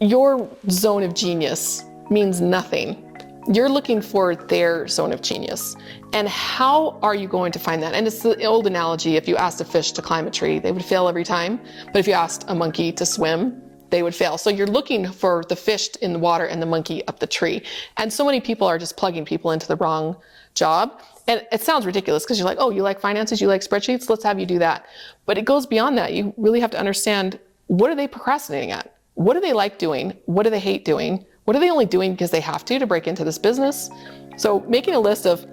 your zone of genius means nothing. You're looking for their zone of genius. And how are you going to find that? And it's the old analogy, if you asked a fish to climb a tree, they would fail every time. But if you asked a monkey to swim, they would fail. So you're looking for the fish in the water and the monkey up the tree. And so many people are just plugging people into the wrong job. And it sounds ridiculous because you're like, oh, you like finances, you like spreadsheets, let's have you do that. But it goes beyond that. You really have to understand, what are they procrastinating at? What do they like doing? What do they hate doing? What are they only doing because they have to break into this business? So making a list of,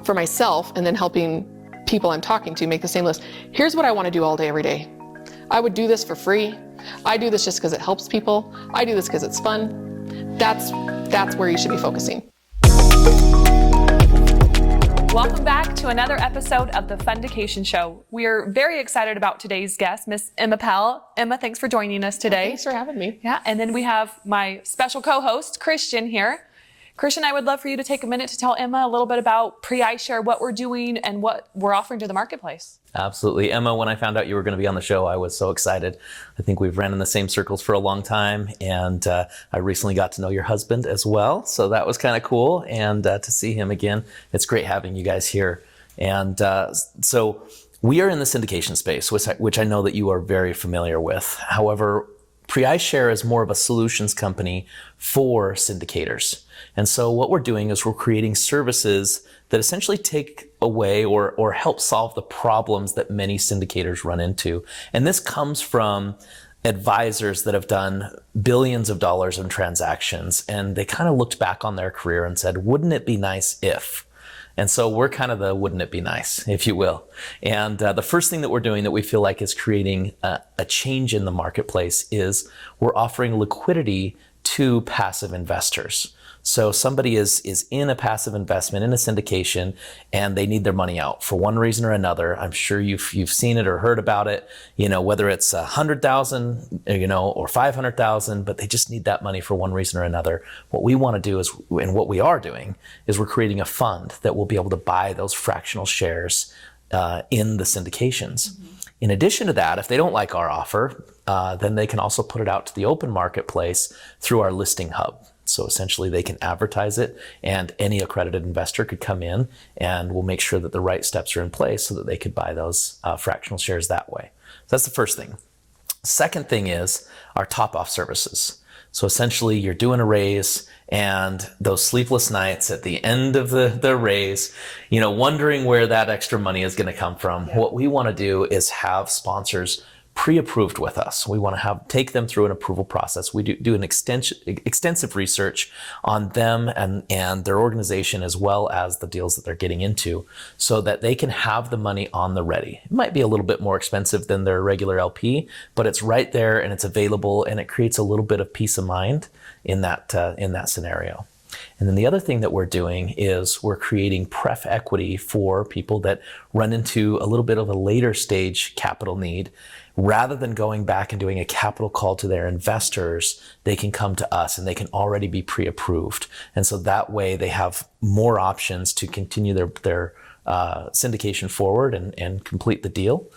for myself, and then helping people I'm talking to make the same list. Here's what I want to do all day, every day. I would do this for free. I do this just because it helps people. I do this because it's fun. That's where you should be focusing. Welcome back to another episode of the Syndication Show. We are very excited about today's guest, Miss Emma Powell. Emma, thanks for joining us today. Thanks for having me. Yeah, and then we have my special co-host, Christian, here. Christian, I would love for you to take a minute to tell Emma a little bit about PREiShare, what we're doing, and what we're offering to the marketplace. Absolutely. Emma, when I found out you were going to be on the show, I was so excited. I think we've ran in the same circles for a long time, and I recently got to know your husband as well, so that was kind of cool, and to see him again, it's great having you guys here. And so we are in the syndication space, which I know that you are very familiar with. However, PREiShare is more of a solutions company for syndicators. And so what we're doing is we're creating services that essentially take away or help solve the problems that many syndicators run into. And this comes from advisors that have done billions of dollars in transactions, and they kind of looked back on their career and said, wouldn't it be nice if? And so we're kind of the wouldn't it be nice, if you will. And the first thing that we're doing that we feel like is creating a change in the marketplace is we're offering liquidity to passive investors. So somebody is in a passive investment, in a syndication, and they need their money out for one reason or another. I'm sure you've seen it or heard about it, whether it's 100,000, or 500,000, but they just need that money for one reason or another. What we want to do is, and what we are doing, is we're creating a fund that will be able to buy those fractional shares in the syndications. Mm-hmm. In addition to that, if they don't like our offer, then they can also put it out to the open marketplace through our listing hub. So essentially they can advertise it, and any accredited investor could come in, and we'll make sure that the right steps are in place so that they could buy those fractional shares that way. So that's the first thing. Second thing is our top-off services. So essentially you're doing a raise, and those sleepless nights at the end of the raise, wondering wwhere that extra money is going to come from. Yeah. What we want to do is have sponsors pre-approved with us. We want to take them through an approval process. We do an extensive research on them and their organization, as well as the deals that they're getting into, so that they can have the money on the ready. It might be a little bit more expensive than their regular LP, but it's right there and it's available, and it creates a little bit of peace of mind in that scenario. And then the other thing that we're doing is we're creating pref equity for people that run into a little bit of a later stage capital need. Rather than going back and doing a capital call to their investors, they can come to us and they can already be pre-approved. And so that way they have more options to continue their syndication forward and complete the deal.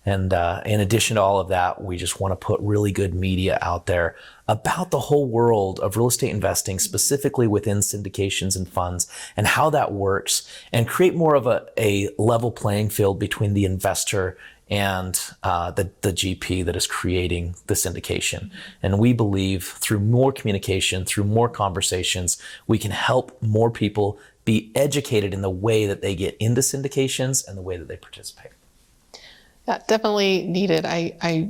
And in addition to all of that, we just want to put really good media out there about the whole world of real estate investing, specifically within syndications and funds, and how that works, and create more of a level playing field between the investor and the GP that is creating the syndication. And we believe through more communication, through more conversations, we can help more people be educated in the way that they get into syndications and the way that they participate. Yeah, definitely needed. I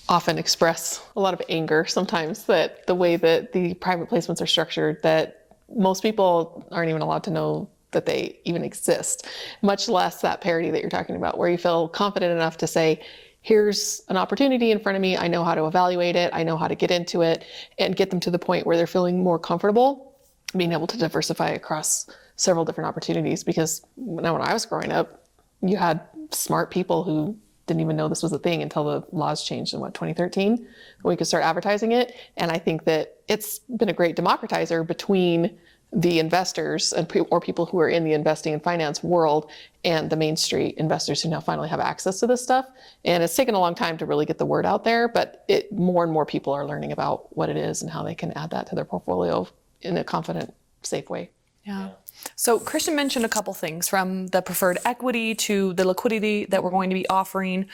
often express a lot of anger sometimes that the way that the private placements are structured, that most people aren't even allowed to know that they even exist, much less that parity that you're talking about, where you feel confident enough to say, here's an opportunity in front of me. I know how to evaluate it. I know how to get into it and get them to the point where they're feeling more comfortable being able to diversify across several different opportunities. Because when I was growing up, you had smart people who didn't even know this was a thing until the laws changed in 2013, when we could start advertising it. And I think that it's been a great democratizer between the investors or people who are in the investing and finance world and the Main Street investors who now finally have access to this stuff. And it's taken a long time to really get the word out there, but more and more people are learning about what it is and how they can add that to their portfolio in a confident, safe way. Yeah. So Christian mentioned a couple things, from the preferred equity to the liquidity that we're going to be offering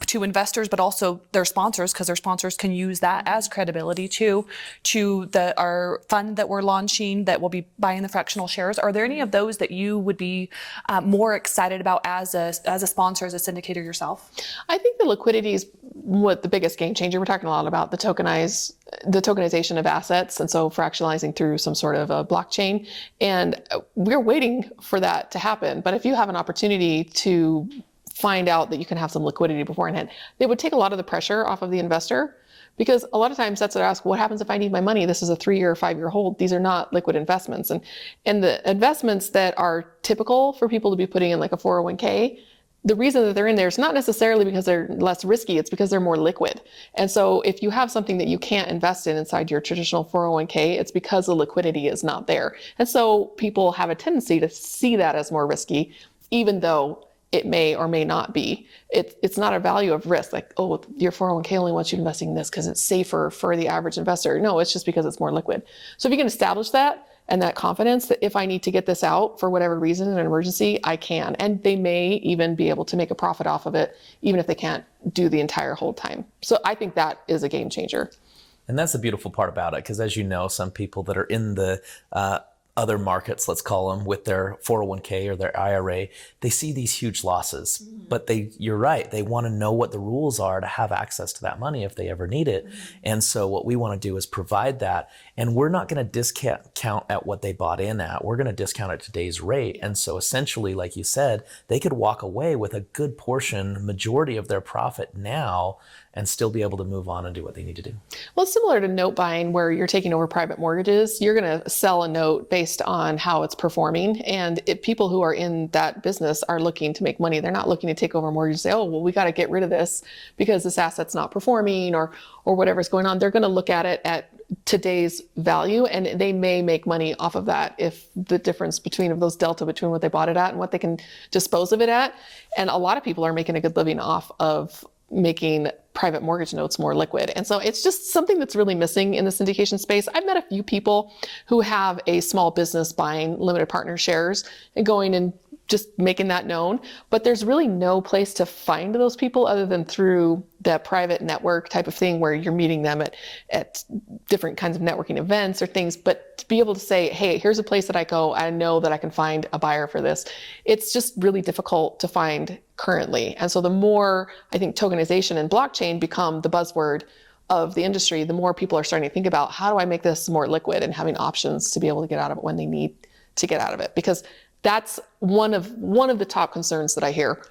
to investors, but also their sponsors, because their sponsors can use that as credibility too, to our fund that we're launching that will be buying the fractional shares. Are there any of those that you would be more excited about as a sponsor, as a syndicator yourself? I think the liquidity is what the biggest game changer. We're talking a lot about the tokenization of assets, and so fractionalizing through some sort of a blockchain. And we're waiting for that to happen. But if you have an opportunity to find out that you can have some liquidity beforehand, it would take a lot of the pressure off of the investor, because a lot of times that's what I ask, what happens if I need my money? This is a 3-year or 5-year hold. These are not liquid investments. And the investments that are typical for people to be putting in, like a 401k, the reason that they're in there is not necessarily because they're less risky, it's because they're more liquid. And so if you have something that you can't invest in inside your traditional 401k, it's because the liquidity is not there. And so people have a tendency to see that as more risky, even though it may or may not be. It's not a value of risk, like, oh, your 401k only wants you investing in this because it's safer for the average investor. No, it's just because it's more liquid. So if you can establish that, and that confidence that if I need to get this out for whatever reason in an emergency, I can. And they may even be able to make a profit off of it, even if they can't do the entire hold time. So I think that is a game changer. And that's the beautiful part about it, because as you know, some people that are in the other markets, let's call them, with their 401k or their IRA, they see these huge losses. But you're right, they want to know what the rules are to have access to that money if they ever need it. And so what we want to do is provide that. And we're not going to discount at what they bought in at. We're going to discount at today's rate. And so essentially, like you said, they could walk away with a good portion, majority of their profit now, and still be able to move on and do what they need to do. Well, it's similar to note buying, where you're taking over private mortgages. You're going to sell a note based on how it's performing. And if people who are in that business are looking to make money, they're not looking to take over a mortgage and say, oh, well, we got to get rid of this because this asset's not performing or whatever's going on. They're going to look at it at today's value, and they may make money off of that if the difference between those delta between what they bought it at and what they can dispose of it at. And a lot of people are making a good living off of making private mortgage notes more liquid. And so it's just something that's really missing in the syndication space. I've met a few people who have a small business buying limited partner shares and going and just making that known, but there's really no place to find those people other than through the private network type of thing, where you're meeting them at different kinds of networking events or things. But to be able to say, hey, here's a place that I go, I know that I can find a buyer for this, it's just really difficult to find currently. And so the more I think tokenization and blockchain become the buzzword of the industry, the more people are starting to think about, how do I make this more liquid, and having options to be able to get out of it when they need to get out of it. Because that's one of the top concerns that I hear.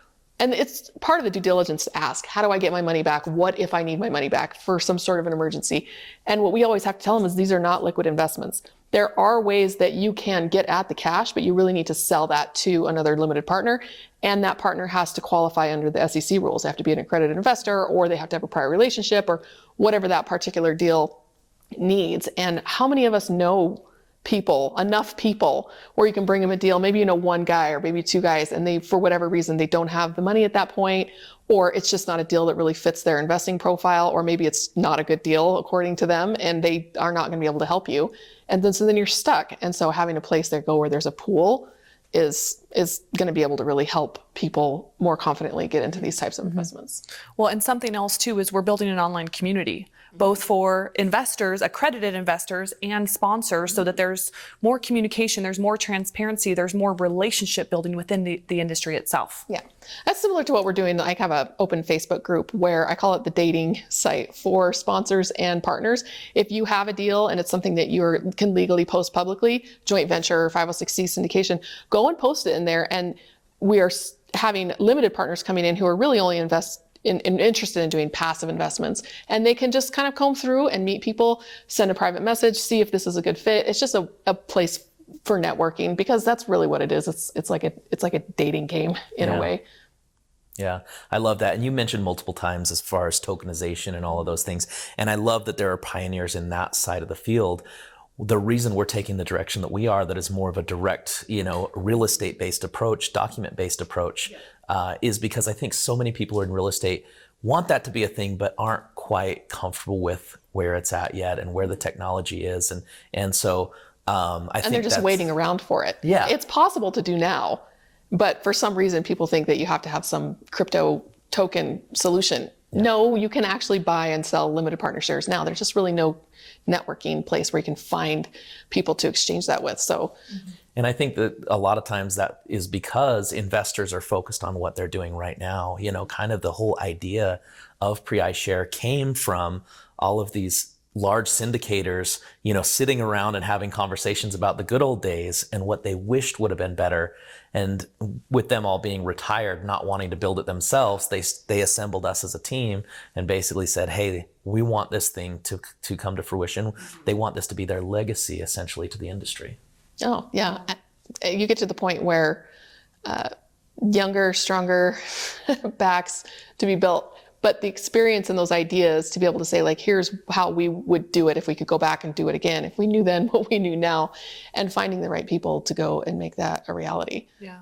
And it's part of the due diligence to ask, how do I get my money back? What if I need my money back for some sort of an emergency? And what we always have to tell them is these are not liquid investments. There are ways that you can get at the cash, but you really need to sell that to another limited partner. And that partner has to qualify under the SEC rules. They have to be an accredited investor, or they have to have a prior relationship, or whatever that particular deal needs. And how many of us know enough people where you can bring them a deal, maybe one guy or maybe 2 guys, and they, for whatever reason, they don't have the money at that point, or it's just not a deal that really fits their investing profile, or maybe it's not a good deal according to them and they are not going to be able to help you. And then you're stuck. And so having a place there where there's a pool is going to be able to really help people more confidently get into these types of investments. Well, and something else too is we're building an online community, both for investors, accredited investors, and sponsors, so that there's more communication, there's more transparency, there's more relationship building within the industry itself. Yeah, that's similar to what we're doing. I have an open Facebook group where I call it the dating site for sponsors and partners. If you have a deal and it's something that you can legally post publicly, joint venture, 506c syndication, go and post it in there. And we are having limited partners coming in who are really only interested in doing passive investments, and they can just kind of comb through and meet people, send a private message, see if this is a good fit. It's just a place for networking, because that's really what it is. It's like a dating game in a way. Yeah, I love that. And you mentioned multiple times as far as tokenization and all of those things. And I love that there are pioneers in that side of the field. the reason we're taking the direction that we are, that is more of a direct, real estate based approach, document based approach, is because I think so many people in real estate want that to be a thing, but aren't quite comfortable with where it's at yet and where the technology is. And so I think they're just waiting around for it. Yeah. It's possible to do now, but for some reason people think that you have to have some crypto token solution. Yeah. No, you can actually buy and sell limited partner shares now. There's just really no networking place where you can find people to exchange that with. So, and I think that a lot of times that is because investors are focused on what they're doing right now. Kind of the whole idea of PREiShare came from all of these large syndicators, sitting around and having conversations about the good old days and what they wished would have been better. And with them all being retired, not wanting to build it themselves, they assembled us as a team and basically said, hey, we want this thing to come to fruition. They want this to be their legacy, essentially, to the industry. Oh, yeah. You get to the point where younger, stronger backs to be built. But the experience and those ideas to be able to say, like, here's how we would do it if we could go back and do it again, if we knew then what we knew now, and finding the right people to go and make that a reality. Yeah.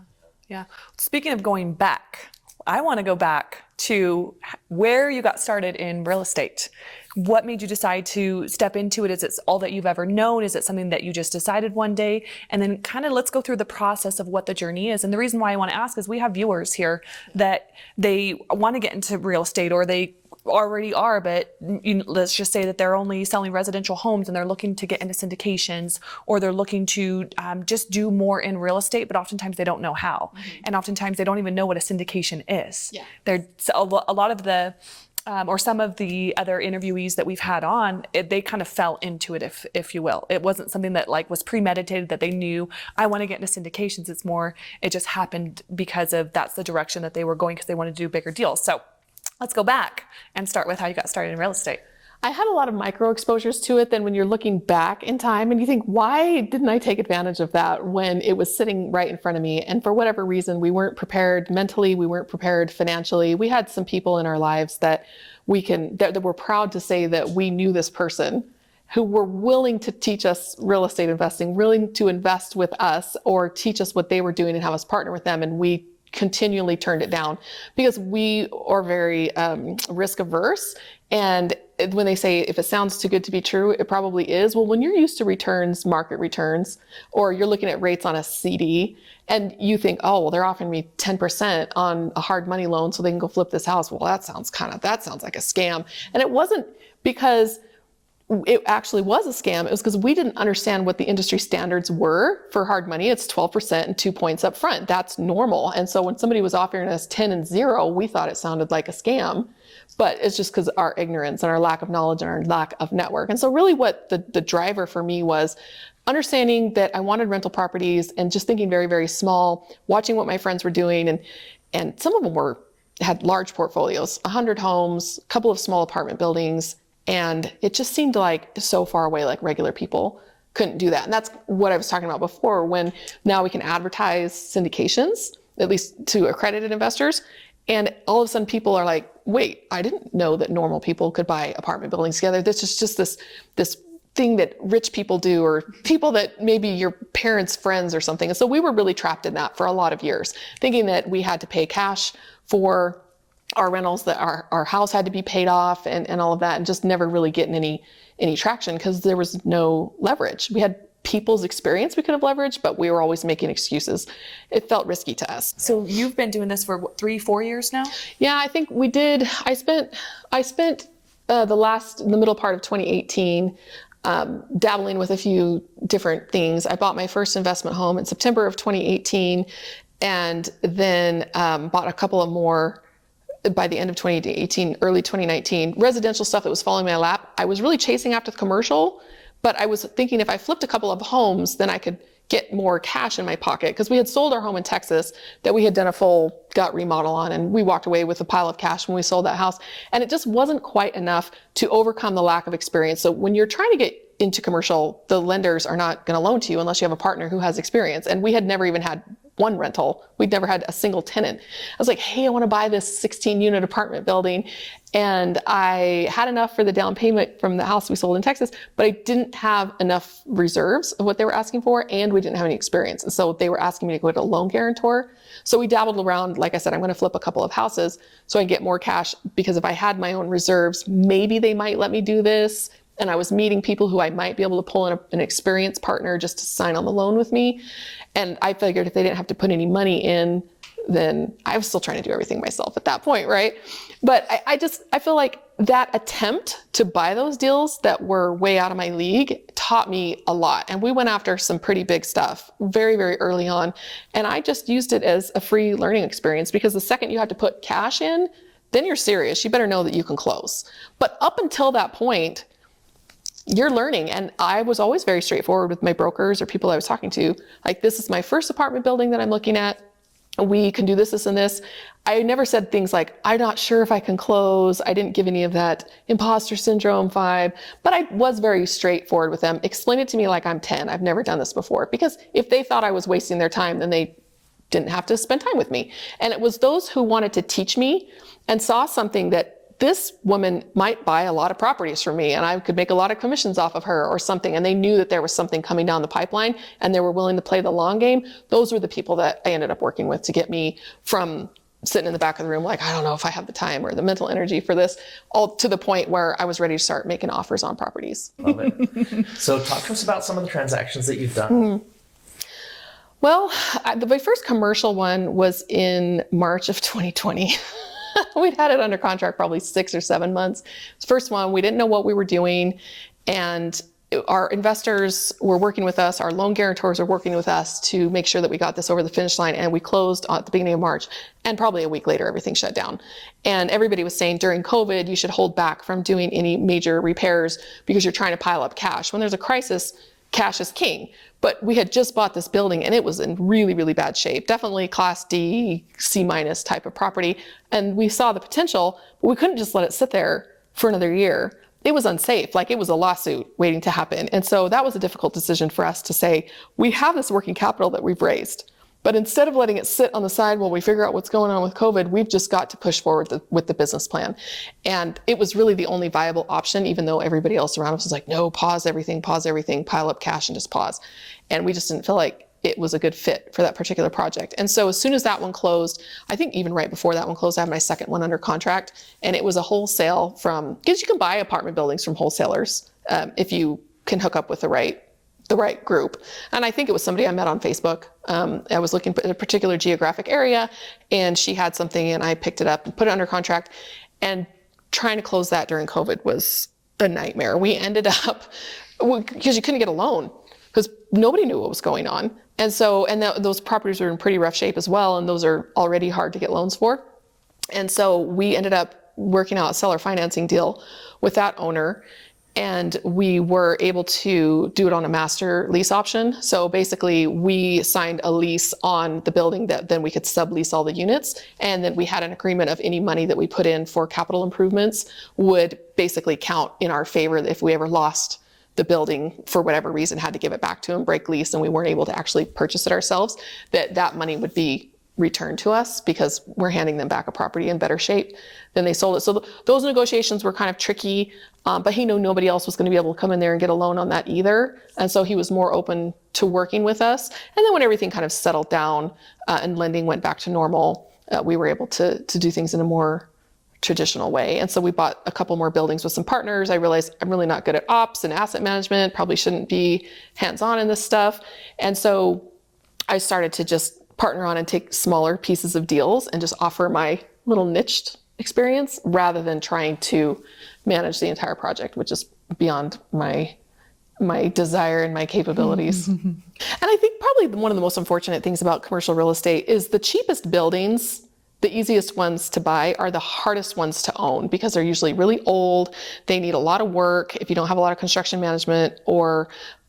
Yeah. Speaking of going back, I want to go back to where you got started in real estate. What made you decide to step into it? Is it all that you've ever known? Is it something that you just decided one day? And then kind of let's go through the process of what the journey is. And the reason why I want to ask is we have viewers here that they want to get into real estate, or they already are, but let's just say that they're only selling residential homes and they're looking to get into syndications, or they're looking to just do more in real estate, but oftentimes they don't know how. And oftentimes they don't even know what a syndication is. Yeah. There's a lot of the or some of the other interviewees that we've had on, they kind of fell into it, if you will. It wasn't something that was premeditated, that they knew, I want to get into syndications. It's more, it just happened because of that's the direction that they were going, because they wanted to do bigger deals. So let's go back and start with how you got started in real estate. I had a lot of micro exposures to it. Then when you're looking back in time and you think, why didn't I take advantage of that when it was sitting right in front of me? And for whatever reason, we weren't prepared mentally, we weren't prepared financially. We had some people in our lives that that we're proud to say that we knew this person, who were willing to teach us real estate investing, willing to invest with us or teach us what they were doing and have us partner with them. And we continually turned it down because we are very risk averse. And when they say, if it sounds too good to be true, it probably is. Well, when you're used to returns, market returns, or you're looking at rates on a CD and you think, oh, well, they're offering me 10% on a hard money loan so they can go flip this house. Well, that sounds like a scam. And it wasn't because it actually was a scam. It was because we didn't understand what the industry standards were for hard money. It's 12% and 2 points up front. That's normal. And so when somebody was offering us 10 and 0, we thought it sounded like a scam. But it's just because our ignorance and our lack of knowledge and our lack of network. And so really what the driver for me was understanding that I wanted rental properties and just thinking very, very small, watching what my friends were doing. And some of them had large portfolios, 100 homes, a couple of small apartment buildings. And it just seemed like so far away, like regular people couldn't do that. And that's what I was talking about before, when now we can advertise syndications, at least to accredited investors. And all of a sudden people are like, wait, I didn't know that normal people could buy apartment buildings together. This is just this thing that rich people do, or people that maybe your parents' friends or something. And so we were really trapped in that for a lot of years, thinking that we had to pay cash for our rentals, that our house had to be paid off and all of that, and just never really getting any traction because there was no leverage. We had people's experience we could have leveraged, but we were always making excuses. It felt risky to us. So you've been doing this for what, 3-4 years now? Yeah, I think we did. I spent the middle part of 2018 dabbling with a few different things. I bought my first investment home in September of 2018, and then bought a couple of more by the end of 2018, early 2019, residential stuff that was falling in my lap. I was really chasing after the commercial, but I was thinking if I flipped a couple of homes, then I could get more cash in my pocket, because we had sold our home in Texas that we had done a full gut remodel on, and we walked away with a pile of cash when we sold that house. And it just wasn't quite enough to overcome the lack of experience. So when you're trying to get into commercial, the lenders are not going to loan to you unless you have a partner who has experience. And we had never even had one rental. We'd never had a single tenant. I was like, hey, I want to buy this 16-unit apartment building. And I had enough for the down payment from the house we sold in Texas, but I didn't have enough reserves of what they were asking for, and we didn't have any experience. And so they were asking me to go to a loan guarantor. So we dabbled around. Like I said, I'm going to flip a couple of houses so I can get more cash, because if I had my own reserves, maybe they might let me do this. And I was meeting people who I might be able to pull in an experienced partner just to sign on the loan with me. And I figured if they didn't have to put any money in, then I was still trying to do everything myself at that point, right? But I feel like that attempt to buy those deals that were way out of my league taught me a lot. And we went after some pretty big stuff very, very early on. And I just used it as a free learning experience, because the second you have to put cash in, then you're serious. You better know that you can close. But up until that point, you're learning. And I was always very straightforward with my brokers or people I was talking to. Like, this is my first apartment building that I'm looking at. We can do this, this, and this. I never said things like, I'm not sure if I can close. I didn't give any of that imposter syndrome vibe, but I was very straightforward with them. Explain it to me like I'm 10. I've never done this before. Because if they thought I was wasting their time, then they didn't have to spend time with me. And it was those who wanted to teach me and saw something that this woman might buy a lot of properties from me and I could make a lot of commissions off of her or something. And they knew that there was something coming down the pipeline and they were willing to play the long game. Those were the people that I ended up working with to get me from sitting in the back of the room like, I don't know if I have the time or the mental energy for this, all to the point where I was ready to start making offers on properties. Love it. So talk to us about some of the transactions that you've done. Mm-hmm. Well, my first commercial one was in March of 2020. We'd had it under contract probably 6 or 7 months. First one, we didn't know what we were doing. And our investors were working with us. Our loan guarantors were working with us to make sure that we got this over the finish line. And we closed at the beginning of March. And probably a week later, everything shut down. And everybody was saying during COVID, you should hold back from doing any major repairs because you're trying to pile up cash. When there's a crisis, cash is king. But we had just bought this building and it was in really, really bad shape. Definitely Class D, C- type of property. And we saw the potential, but we couldn't just let it sit there for another year. It was unsafe. Like, it was a lawsuit waiting to happen. And so that was a difficult decision for us to say, we have this working capital that we've raised, but instead of letting it sit on the side while we figure out what's going on with COVID, we've just got to push forward with the business plan. And it was really the only viable option, even though everybody else around us was like, no, pause everything, pile up cash and just pause. And we just didn't feel like it was a good fit for that particular project. And so as soon as that one closed, I think even right before that one closed, I had my second one under contract. And it was a wholesale because you can buy apartment buildings from wholesalers if you can hook up with the right group. And I think it was somebody I met on Facebook. I was looking at a particular geographic area and she had something and I picked it up and put it under contract. And trying to close that during COVID was a nightmare. We ended up, because you couldn't get a loan because nobody knew what was going on. And so, those properties were in pretty rough shape as well. And those are already hard to get loans for. And so we ended up working out a seller financing deal with that owner. And we were able to do it on a master lease option. So basically we signed a lease on the building that then we could sublease all the units. And then we had an agreement of any money that we put in for capital improvements would basically count in our favor if we ever lost the building for whatever reason, had to give it back to them, break lease, and we weren't able to actually purchase it ourselves, that money would be returned to us because we're handing them back a property in better shape than they sold it. So those negotiations were kind of tricky, but he knew nobody else was going to be able to come in there and get a loan on that either. And so he was more open to working with us. And then when everything kind of settled down and lending went back to normal, we were able to do things in a more traditional way. And so we bought a couple more buildings with some partners. I realized I'm really not good at ops and asset management, probably shouldn't be hands-on in this stuff. And so I started to just partner on and take smaller pieces of deals and just offer my little niched experience rather than trying to manage the entire project, which is beyond my desire and my capabilities. And I think probably one of the most unfortunate things about commercial real estate is the cheapest buildings, the easiest ones to buy, are the hardest ones to own because they're usually really old. They need a lot of work if you don't have a lot of construction management or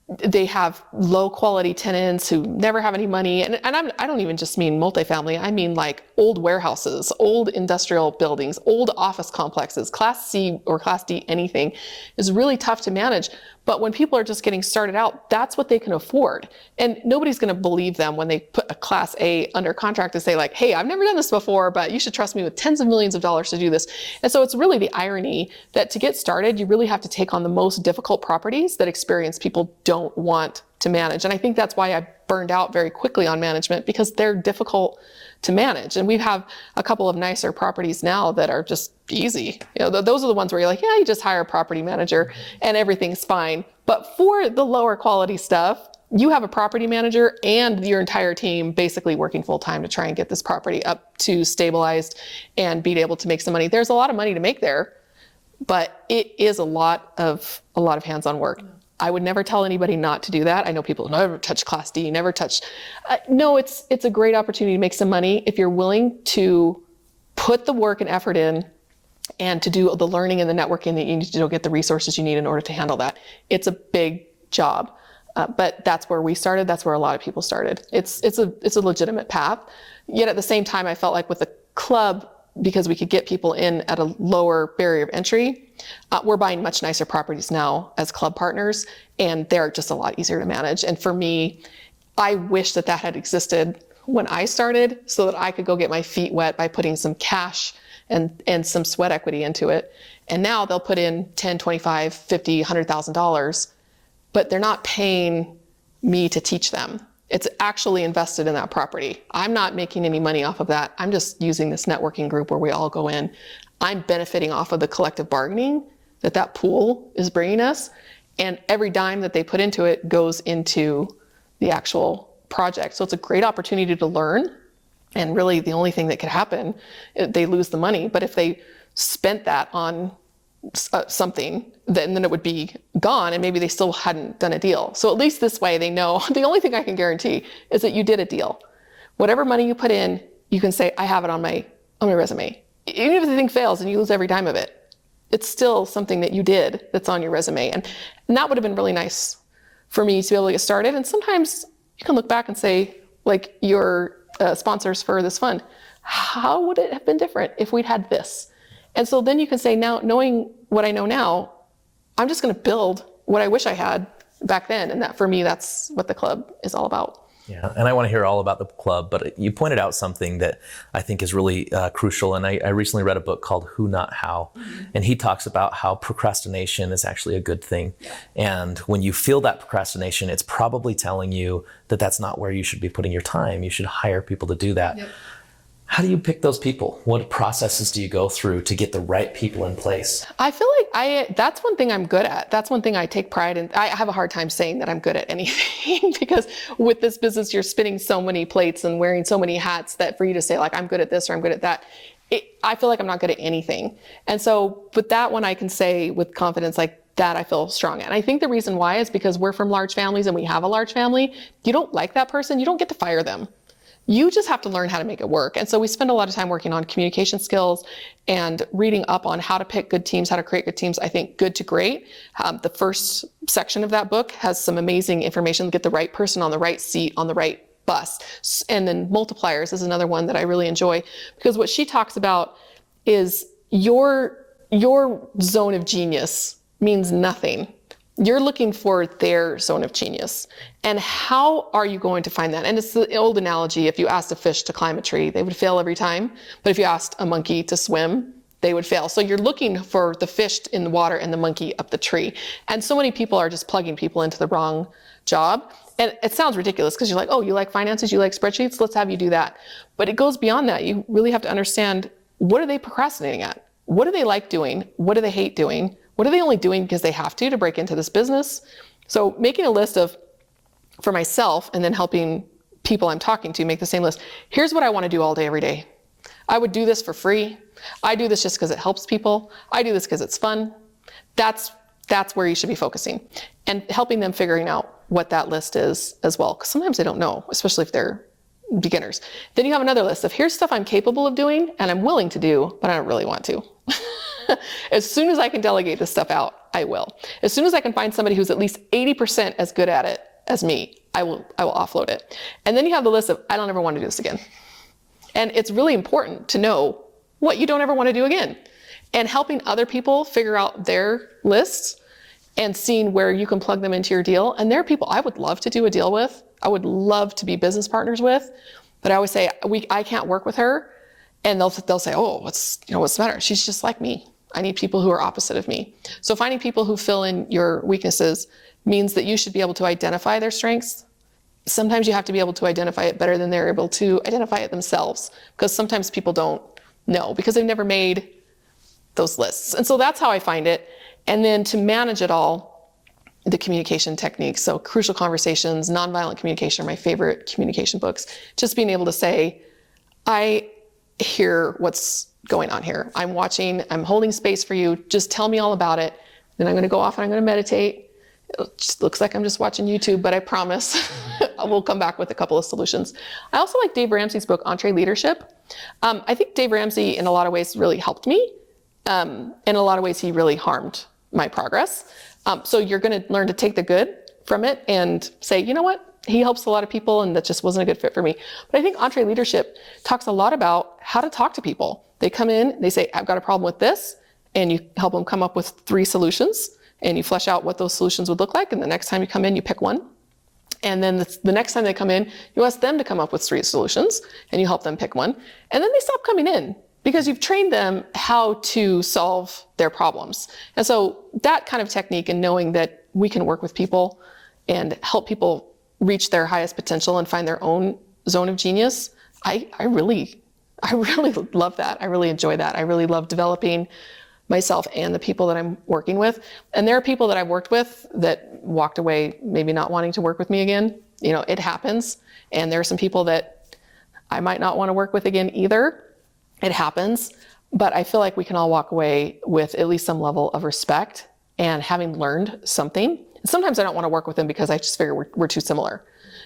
they have low quality tenants who never have any money. And I don't even just mean multifamily. I mean like old warehouses, old industrial buildings, old office complexes, Class C or Class D, anything is really tough to manage. But when people are just getting started out, that's what they can afford. And nobody's going to believe them when they put a Class A under contract to say like, hey, I've never done this before, but you should trust me with tens of millions of dollars to do this. And so it's really the irony that to get started, you really have to take on the most difficult properties that experienced people don't want to manage. And I think that's why I burned out very quickly on management, because they're difficult to manage. And we have a couple of nicer properties now that are just easy. You know, those are the ones where you're like, yeah, you just hire a property manager and everything's fine. But for the lower quality stuff, you have a property manager and your entire team basically working full time to try and get this property up to stabilized and being able to make some money. There's a lot of money to make there, but it is a lot of hands-on work. I would never tell anybody not to do that. I know people never touch Class D, never touch. No, it's a great opportunity to make some money if you're willing to put the work and effort in and to do the learning and the networking that you need to do to get the resources you need in order to handle that. It's a big job, but that's where we started. That's where a lot of people started. It's a legitimate path. Yet at the same time, I felt like with the club, because we could get people in at a lower barrier of entry, we're buying much nicer properties now as club partners, and they're just a lot easier to manage. And for me, I wish that had existed when I started so that I could go get my feet wet by putting some cash and some sweat equity into it. And now they'll put in $10, $25, $50, $100,000, but they're not paying me to teach them. It's actually invested in that property. I'm not making any money off of that. I'm just using this networking group where we all go in. I'm benefiting off of the collective bargaining that pool is bringing us. And every dime that they put into it goes into the actual project. So it's a great opportunity to learn. And really the only thing that could happen, they lose the money. But if they spent that on something, then it would be gone, and maybe they still hadn't done a deal. So at least this way they know. The only thing I can guarantee is that you did a deal. Whatever money you put in, you can say, I have it on my resume. Even if the thing fails and you lose every dime of it, it's still something that you did that's on your resume. And that would have been really nice for me to be able to get started. And sometimes you can look back and say, like your sponsors for this fund, how would it have been different if we'd had this? And so then you can say, now, knowing what I know now, I'm just going to build what I wish I had back then. And that, for me, that's what the club is all about. Yeah, and I want to hear all about the club, but you pointed out something that I think is really crucial. And I recently read a book called Who Not How, and he talks about how procrastination is actually a good thing. And when you feel that procrastination, it's probably telling you that that's not where you should be putting your time. You should hire people to do that. Yep. How do you pick those people? What processes do you go through to get the right people in place? I feel like that's one thing I'm good at. That's one thing I take pride in. I have a hard time saying that I'm good at anything because with this business, you're spinning so many plates and wearing so many hats that for you to say like, I'm good at this or I'm good at that, I feel like I'm not good at anything. And so with that one, I can say with confidence, like that I feel strong at. And I think the reason why is because we're from large families and we have a large family. You don't like that person, you don't get to fire them. You just have to learn how to make it work. And so we spend a lot of time working on communication skills and reading up on how to pick good teams, how to create good teams. I think Good to Great, the first section of that book has some amazing information to get the right person on the right seat, on the right bus. And then Multipliers is another one that I really enjoy because what she talks about is your zone of genius means nothing. You're looking for their zone of genius. And how are you going to find that? And it's the old analogy, if you asked a fish to climb a tree, they would fail every time. But if you asked a monkey to swim, they would fail. So you're looking for the fish in the water and the monkey up the tree. And so many people are just plugging people into the wrong job. And it sounds ridiculous because you're like, oh, you like finances, you like spreadsheets, let's have you do that. But it goes beyond that. You really have to understand, what are they procrastinating at? What do they like doing? What do they hate doing? What are they only doing because they have to break into this business? So making a list for myself and then helping people I'm talking to make the same list. Here's what I want to do all day, every day. I would do this for free. I do this just because it helps people. I do this because it's fun. That's where you should be focusing and helping them figuring out what that list is as well. Because sometimes they don't know, especially if they're beginners. Then you have another list of here's stuff I'm capable of doing and I'm willing to do, but I don't really want to. As soon as I can delegate this stuff out, I will. As soon as I can find somebody who's at least 80% as good at it as me, I will offload it. And then you have the list of, I don't ever want to do this again. And it's really important to know what you don't ever want to do again. And helping other people figure out their lists and seeing where you can plug them into your deal. And there are people I would love to do a deal with. I would love to be business partners with, but I always say, I can't work with her. And they'll say, oh, what's the matter? She's just like me. I need people who are opposite of me. So finding people who fill in your weaknesses means that you should be able to identify their strengths. Sometimes you have to be able to identify it better than they're able to identify it themselves, because sometimes people don't know because they've never made those lists. And so that's how I find it. And then to manage it all, the communication techniques. So Crucial Conversations, Nonviolent Communication are my favorite communication books. Just being able to say, I hear what's going on here. I'm watching, I'm holding space for you. Just tell me all about it. Then I'm going to go off and I'm going to meditate. It just looks like I'm just watching YouTube, but I promise I will come back with a couple of solutions. I also like Dave Ramsey's book, EntreLeadership. I think Dave Ramsey, in a lot of ways, really helped me. In a lot of ways, he really harmed my progress. So you're going to learn to take the good from it and say, you know what? He helps a lot of people and that just wasn't a good fit for me. But I think EntreLeadership talks a lot about how to talk to people. They come in, they say, I've got a problem with this, and you help them come up with 3 solutions, and you flesh out what those solutions would look like. And the next time you come in, you pick one. And then the next time they come in, you ask them to come up with 3 solutions, and you help them pick one. And then they stop coming in, because you've trained them how to solve their problems. And so that kind of technique, and knowing that we can work with people and help people reach their highest potential and find their own zone of genius, I really love that. I really enjoy that. I really love developing myself and the people that I'm working with. And there are people that I've worked with that walked away maybe not wanting to work with me again. You know, it happens. And there are some people that I might not want to work with again either. It happens. But I feel like we can all walk away with at least some level of respect and having learned something. Sometimes I don't want to work with them because I just figure we're too similar.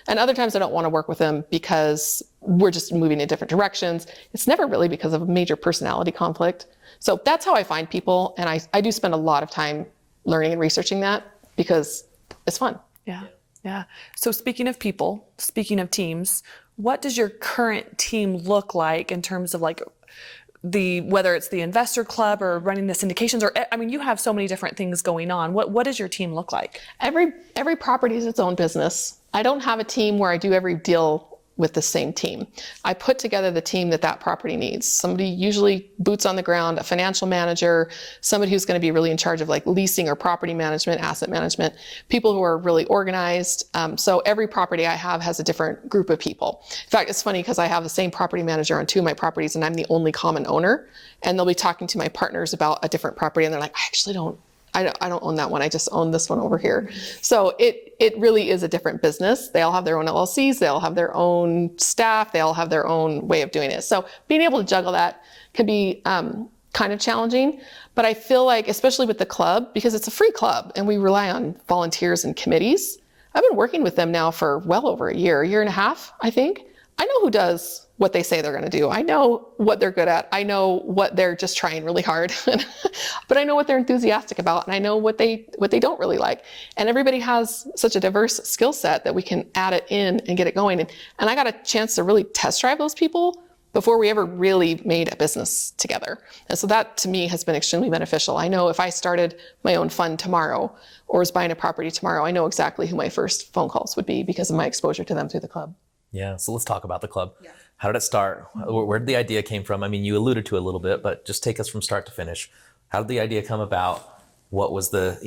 And other times I don't want to work with them because we're just moving in different directions. It's never really because of a major personality conflict. So that's how I find people. And I do spend a lot of time learning and researching that because it's fun. Yeah. Yeah. So speaking of people, speaking of teams, what does your current team look like in terms of like whether it's the investor club or running the syndications, or, I mean, you have so many different things going on. What does your team look like? Every property is its own business. I don't have a team where I do every deal with the same team. I put together the team that property needs. Somebody usually boots on the ground, a financial manager, somebody who's going to be really in charge of like leasing or property management, asset management, people who are really organized. So every property I have has a different group of people. In fact, it's funny because I have the same property manager on 2 of my properties and I'm the only common owner. And they'll be talking to my partners about a different property and they're like, I don't own that one. I just own this one over here. So it really is a different business. They all have their own LLCs. They all have their own staff. They all have their own way of doing it. So being able to juggle that can be kind of challenging. But I feel like, especially with the club, because it's a free club and we rely on volunteers and committees, I've been working with them now for well over a year and a half, I think. I know who does what they say they're going to do. I know what they're good at. I know what they're just trying really hard, but I know what they're enthusiastic about, and I know what they don't really like. And everybody has such a diverse skill set that we can add it in and get it going. And I got a chance to really test drive those people before we ever really made a business together. And so that to me has been extremely beneficial. I know if I started my own fund tomorrow or was buying a property tomorrow, I know exactly who my first phone calls would be because of my exposure to them through the club. Yeah, so let's talk about the club. Yeah. How did it start? Where did the idea came from? I mean, you alluded to it a little bit, but just take us from start to finish. How did the idea come about? What was the,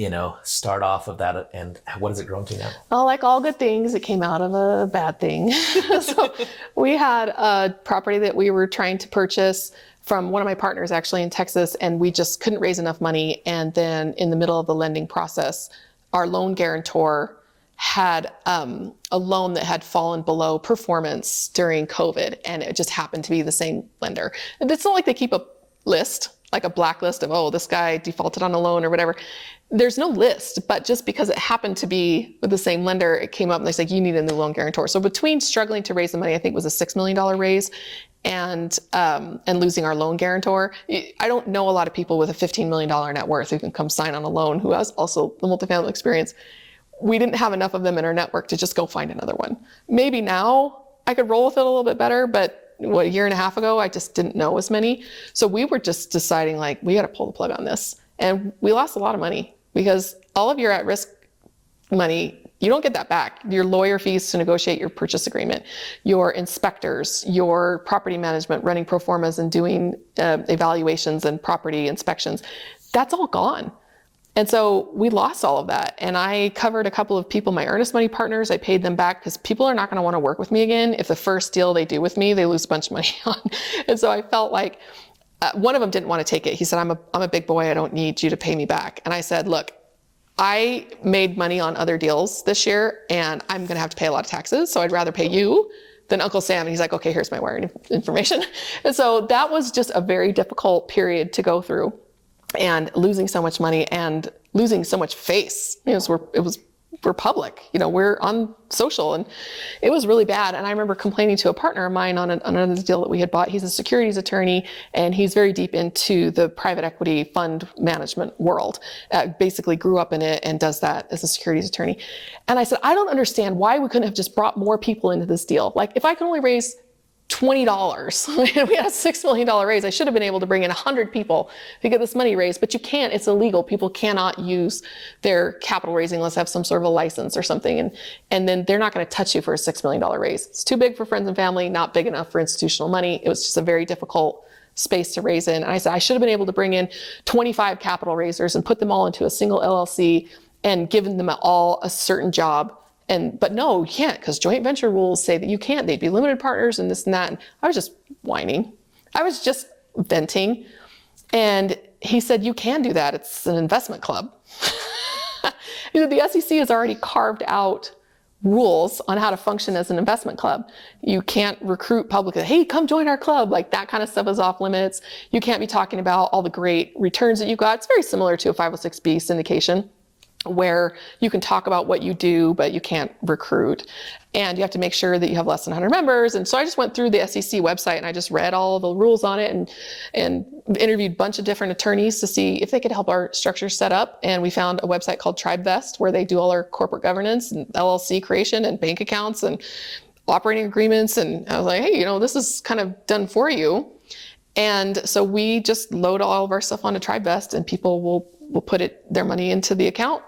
start off of that, and what has it grown to now? Well, like all good things, it came out of a bad thing. So we had a property that we were trying to purchase from one of my partners actually in Texas, and we just couldn't raise enough money. And then in the middle of the lending process, our loan guarantor had a loan that had fallen below performance during COVID, and it just happened to be the same lender. And it's not like they keep a list, like a blacklist of, oh, this guy defaulted on a loan or whatever. There's no list, but just because it happened to be with the same lender, it came up and they said, you need a new loan guarantor. So between struggling to raise the money, I think it was a $6 million raise, and losing our loan guarantor. I don't know a lot of people with a $15 million net worth who can come sign on a loan who has also the multifamily experience. We didn't have enough of them in our network to just go find another one. Maybe now I could roll with it a little bit better, but a year and a half ago, I just didn't know as many. So we were just deciding like, we got to pull the plug on this. And we lost a lot of money because all of your at-risk money, you don't get that back. Your lawyer fees to negotiate your purchase agreement, your inspectors, your property management, running pro formas and doing evaluations and property inspections, that's all gone. And so we lost all of that. And I covered a couple of people, my earnest money partners, I paid them back because people are not going to want to work with me again. If the first deal they do with me, they lose a bunch of money on. And so I felt like one of them didn't want to take it. He said, I'm a big boy. I don't need you to pay me back. And I said, look, I made money on other deals this year and I'm going to have to pay a lot of taxes. So I'd rather pay you than Uncle Sam. And he's like, okay, here's my wiring information. And so that was just a very difficult period to go through. And losing so much money and losing so much face. We're public, we're on social, and it was really bad. And I remember complaining to a partner of mine on another deal that we had bought. He's a securities attorney, and he's very deep into the private equity fund management world. Basically grew up in it and does that as a securities attorney. And I said, I don't understand why we couldn't have just brought more people into this deal. Like if I can only raise $20. We had a $6 million raise. I should have been able to bring in 100 people to get this money raised, but you can't. It's illegal. People cannot use their capital raising unless they have some sort of a license or something. And then they're not going to touch you for a $6 million raise. It's too big for friends and family, not big enough for institutional money. It was just a very difficult space to raise in. And I said, I should have been able to bring in 25 capital raisers and put them all into a single LLC and given them all a certain job. But no, you can't, because joint venture rules say that you can't. They'd be limited partners and this and that. And I was just whining. I was just venting. And he said, you can do that. It's an investment club. He said, the SEC has already carved out rules on how to function as an investment club. You can't recruit publicly, hey, come join our club. Like that kind of stuff is off limits. You can't be talking about all the great returns that you got. It's very similar to a 506B syndication, where you can talk about what you do, but you can't recruit. And you have to make sure that you have less than 100 members. And so I just went through the SEC website and I just read all the rules on it and interviewed a bunch of different attorneys to see if they could help our structure set up. And we found a website called TribeVest where they do all our corporate governance and LLC creation and bank accounts and operating agreements. And I was like, hey, this is kind of done for you. And so we just load all of our stuff onto TribeVest and people will put their money into the account.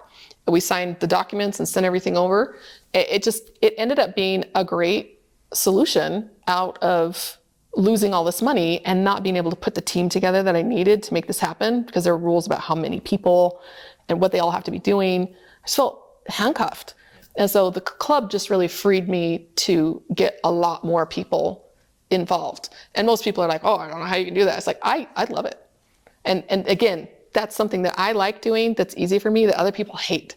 We signed the documents and sent everything over. It ended up being a great solution out of losing all this money and not being able to put the team together that I needed to make this happen, because there are rules about how many people and what they all have to be doing. I just felt handcuffed. And so the club just really freed me to get a lot more people involved. And most people are like, oh, I don't know how you can do that. It's like, I love it. And again, that's something that I like doing, that's easy for me, that other people hate.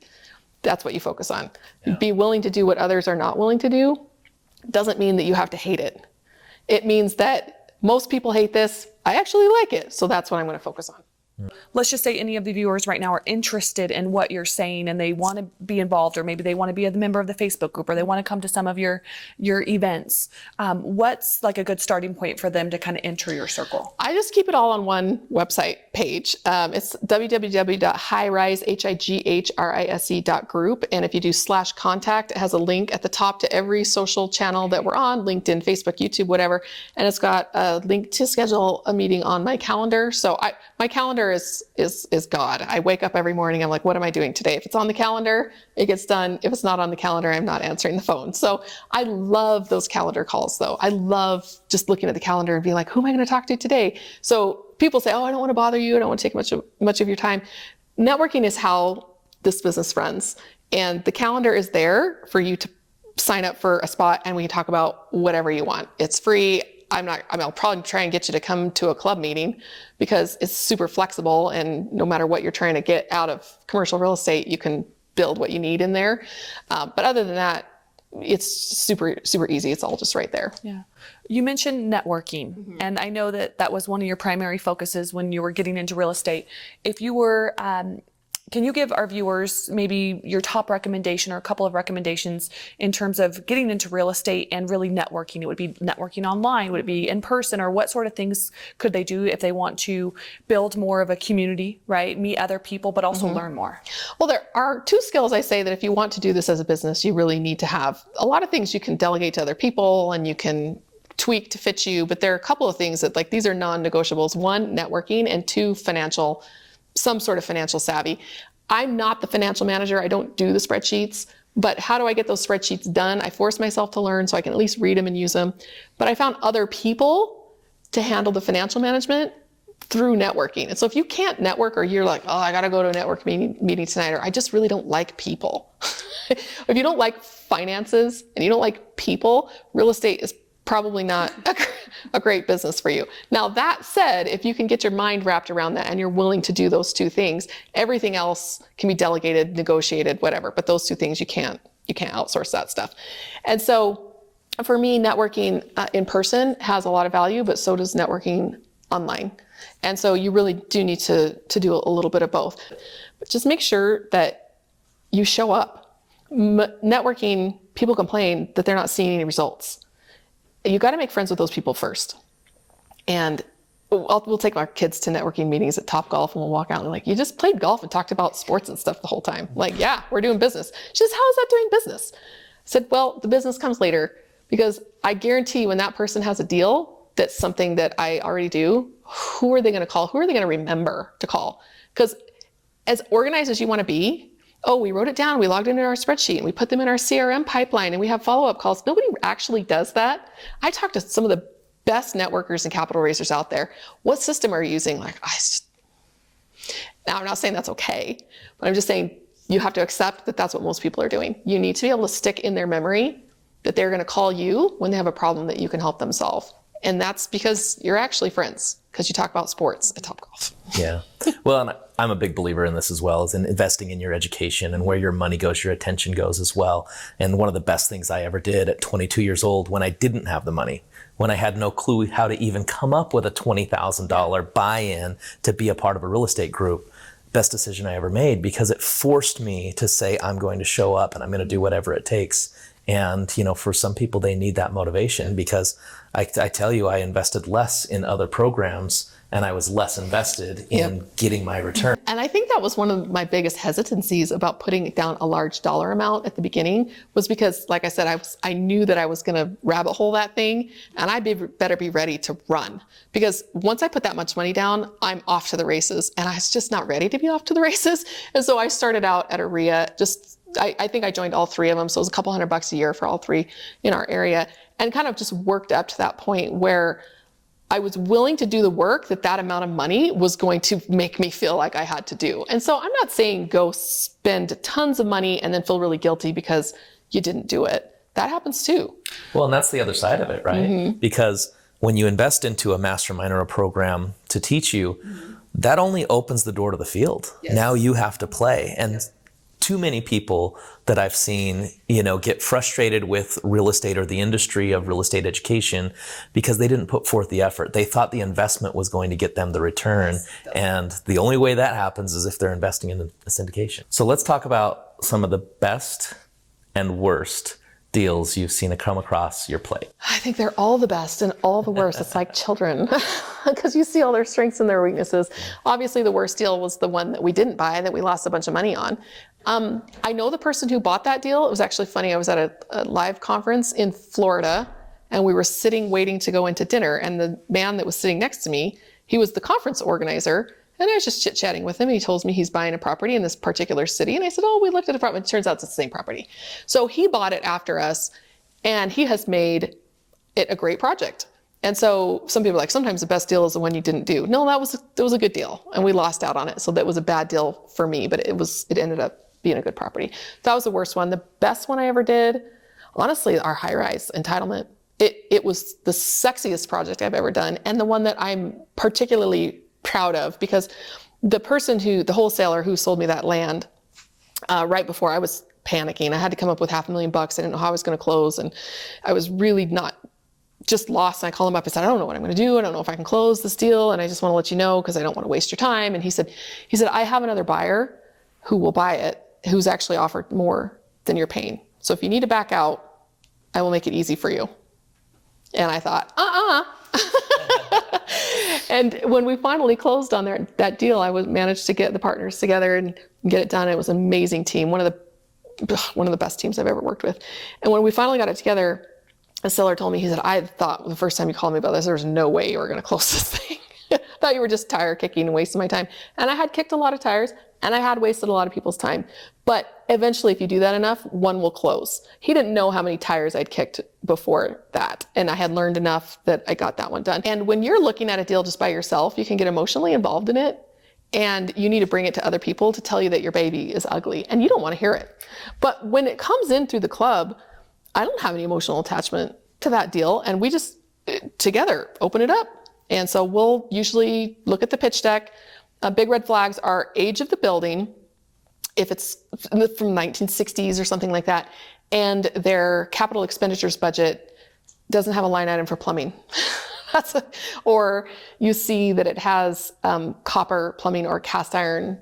That's what you focus on. Yeah. Be willing to do what others are not willing to do doesn't mean that you have to hate it. It means that most people hate this. I actually like it. So that's what I'm going to focus on. Let's just say any of the viewers right now are interested in what you're saying and they want to be involved, or maybe they want to be a member of the Facebook group, or they want to come to some of your events. What's like a good starting point for them to kind of enter your circle? I just keep it all on one website page. It's www.highrise.group. And if you do /contact, it has a link at the top to every social channel that we're on, LinkedIn, Facebook, YouTube, whatever. And it's got a link to schedule a meeting on my calendar. So my calendar is God. I wake up every morning, I'm like, what am I doing today? If it's on the calendar, it gets done. If it's not on the calendar, I'm not answering the phone. So I love those calendar calls though. I love just looking at the calendar and being like, who am I going to talk to today? So people say, oh, I don't want to bother you. I don't want to take much of your time. Networking is how this business runs. And the calendar is there for you to sign up for a spot and we can talk about whatever you want. It's free. I'll probably try and get you to come to a club meeting because it's super flexible, and no matter what you're trying to get out of commercial real estate, you can build what you need in there. But other than that, it's super, super easy. It's all just right there. Yeah. You mentioned networking, and I know that was one of your primary focuses when you were getting into real estate. If you were Can you give our viewers maybe your top recommendation or a couple of recommendations in terms of getting into real estate and really networking? It would be networking online, would it be in person, or what sort of things could they do if they want to build more of a community, right? Meet other people, but also learn more? Well, there are two skills I say that if you want to do this as a business, you really need to have. A lot of things you can delegate to other people and you can tweak to fit you, but there are a couple of things that these are non-negotiables. One, networking, and two, some sort of financial savvy. I'm not the financial manager. I don't do the spreadsheets, but how do I get those spreadsheets done? I force myself to learn so I can at least read them and use them. But I found other people to handle the financial management through networking. And so if you can't network, or you're like, oh, I got to go to a network meeting tonight, or I just really don't like people. If you don't like finances and you don't like people, real estate is probably not a great business for you. Now, that said, if you can get your mind wrapped around that and you're willing to do those two things, everything else can be delegated, negotiated, whatever. But those two things, you can't outsource that stuff. And so for me, networking in person has a lot of value, but so does networking online. And so you really do need to do a little bit of both. But just make sure that you show up. Networking, people complain that they're not seeing any results. You got to make friends with those people first. And we'll take our kids to networking meetings at Topgolf, and we'll walk out and like, you just played golf and talked about sports and stuff the whole time. Like, yeah, we're doing business. She says, how is that doing business? I said, well, the business comes later, because I guarantee when that person has a deal that's something that I already do, who are they going to call? Who are they going to remember to call? Because as organized as you want to be, oh, we wrote it down, we logged into our spreadsheet, and we put them in our CRM pipeline, and we have follow-up calls. Nobody actually does that. I talk to some of the best networkers and capital raisers out there. What system are you using? Like, now I'm not saying that's okay, but I'm just saying you have to accept that that's what most people are doing. You need to be able to stick in their memory that they're going to call you when they have a problem that you can help them solve. And that's because you're actually friends, because you talk about sports at Topgolf. Yeah. Well, and I'm a big believer in this as well, as in investing in your education, and where your money goes, your attention goes as well. And one of the best things I ever did at 22 years old, when I didn't have the money, when I had no clue how to even come up with a $20,000 buy-in to be a part of a real estate group, best decision I ever made, because it forced me to say, I'm going to show up and I'm going to do whatever it takes. And, for some people, they need that motivation, because I tell you, I invested less in other programs and I was less invested in getting my return. And I think that was one of my biggest hesitancies about putting down a large dollar amount at the beginning, was because, like I said, I knew that I was going to rabbit hole that thing, and I better be ready to run. Because once I put that much money down, I'm off to the races, and I was just not ready to be off to the races. And so I started out at REIA, I think I joined all three of them. So it was a couple $100 a year for all three in our area, and kind of just worked up to that point where I was willing to do the work that amount of money was going to make me feel like I had to do. And so I'm not saying go spend tons of money and then feel really guilty because you didn't do it. That happens too. Well, and that's the other side of it, right? Mm-hmm. Because when you invest into a mastermind or a program to teach you, that only opens the door to the field. Yes. Now you have to play. And too many people that I've seen, get frustrated with real estate or the industry of real estate education because they didn't put forth the effort. They thought the investment was going to get them the return. And the only way that happens is if they're investing in a syndication. So let's talk about some of the best and worst deals you've seen come across your plate. I think they're all the best and all the worst. It's like children, because you see all their strengths and their weaknesses. Obviously, the worst deal was the one that we didn't buy, that we lost a bunch of money on. I know the person who bought that deal. It was actually funny. I was at a live conference in Florida, and we were sitting waiting to go into dinner. And the man that was sitting next to me, he was the conference organizer. And I was just chit-chatting with him. He tells me he's buying a property in this particular city. And I said, oh, we looked at a property. It turns out it's the same property. So he bought it after us, and he has made it a great project. And so some people are like, sometimes the best deal is the one you didn't do. No, that was a good deal, and we lost out on it. So that was a bad deal for me, but it ended up being a good property. That was the worst one. The best one I ever did, honestly, our high-rise entitlement. It was the sexiest project I've ever done, and the one that I'm particularly proud of, because the wholesaler who sold me that land right before, I was panicking. I had to come up with $500,000. I didn't know how I was going to close, and I was really not just lost. And I called him up. I said, I don't know what I'm going to do. I don't know if I can close this deal, and I just want to let you know because I don't want to waste your time. And he said, I have another buyer who will buy it, who's actually offered more than you're paying. So if you need to back out, I will make it easy for you. And I thought, And when we finally closed on that deal, I managed to get the partners together and get it done. It was an amazing team, one of the best teams I've ever worked with. And when we finally got it together, the seller told me, he said, I thought the first time you called me about this, there was no way you were going to close this thing. I thought you were just tire kicking and wasting my time. And I had kicked a lot of tires, and I had wasted a lot of people's time. But eventually, if you do that enough, one will close. He didn't know how many tires I'd kicked before that. And I had learned enough that I got that one done. And when you're looking at a deal just by yourself, you can get emotionally involved in it. And you need to bring it to other people to tell you that your baby is ugly. And you don't want to hear it. But when it comes in through the club, I don't have any emotional attachment to that deal. And we just together open it up. And so we'll usually look at the pitch deck. Big red flags are age of the building, if it's from 1960s or something like that, and their capital expenditures budget doesn't have a line item for plumbing. Or you see that it has copper plumbing or cast iron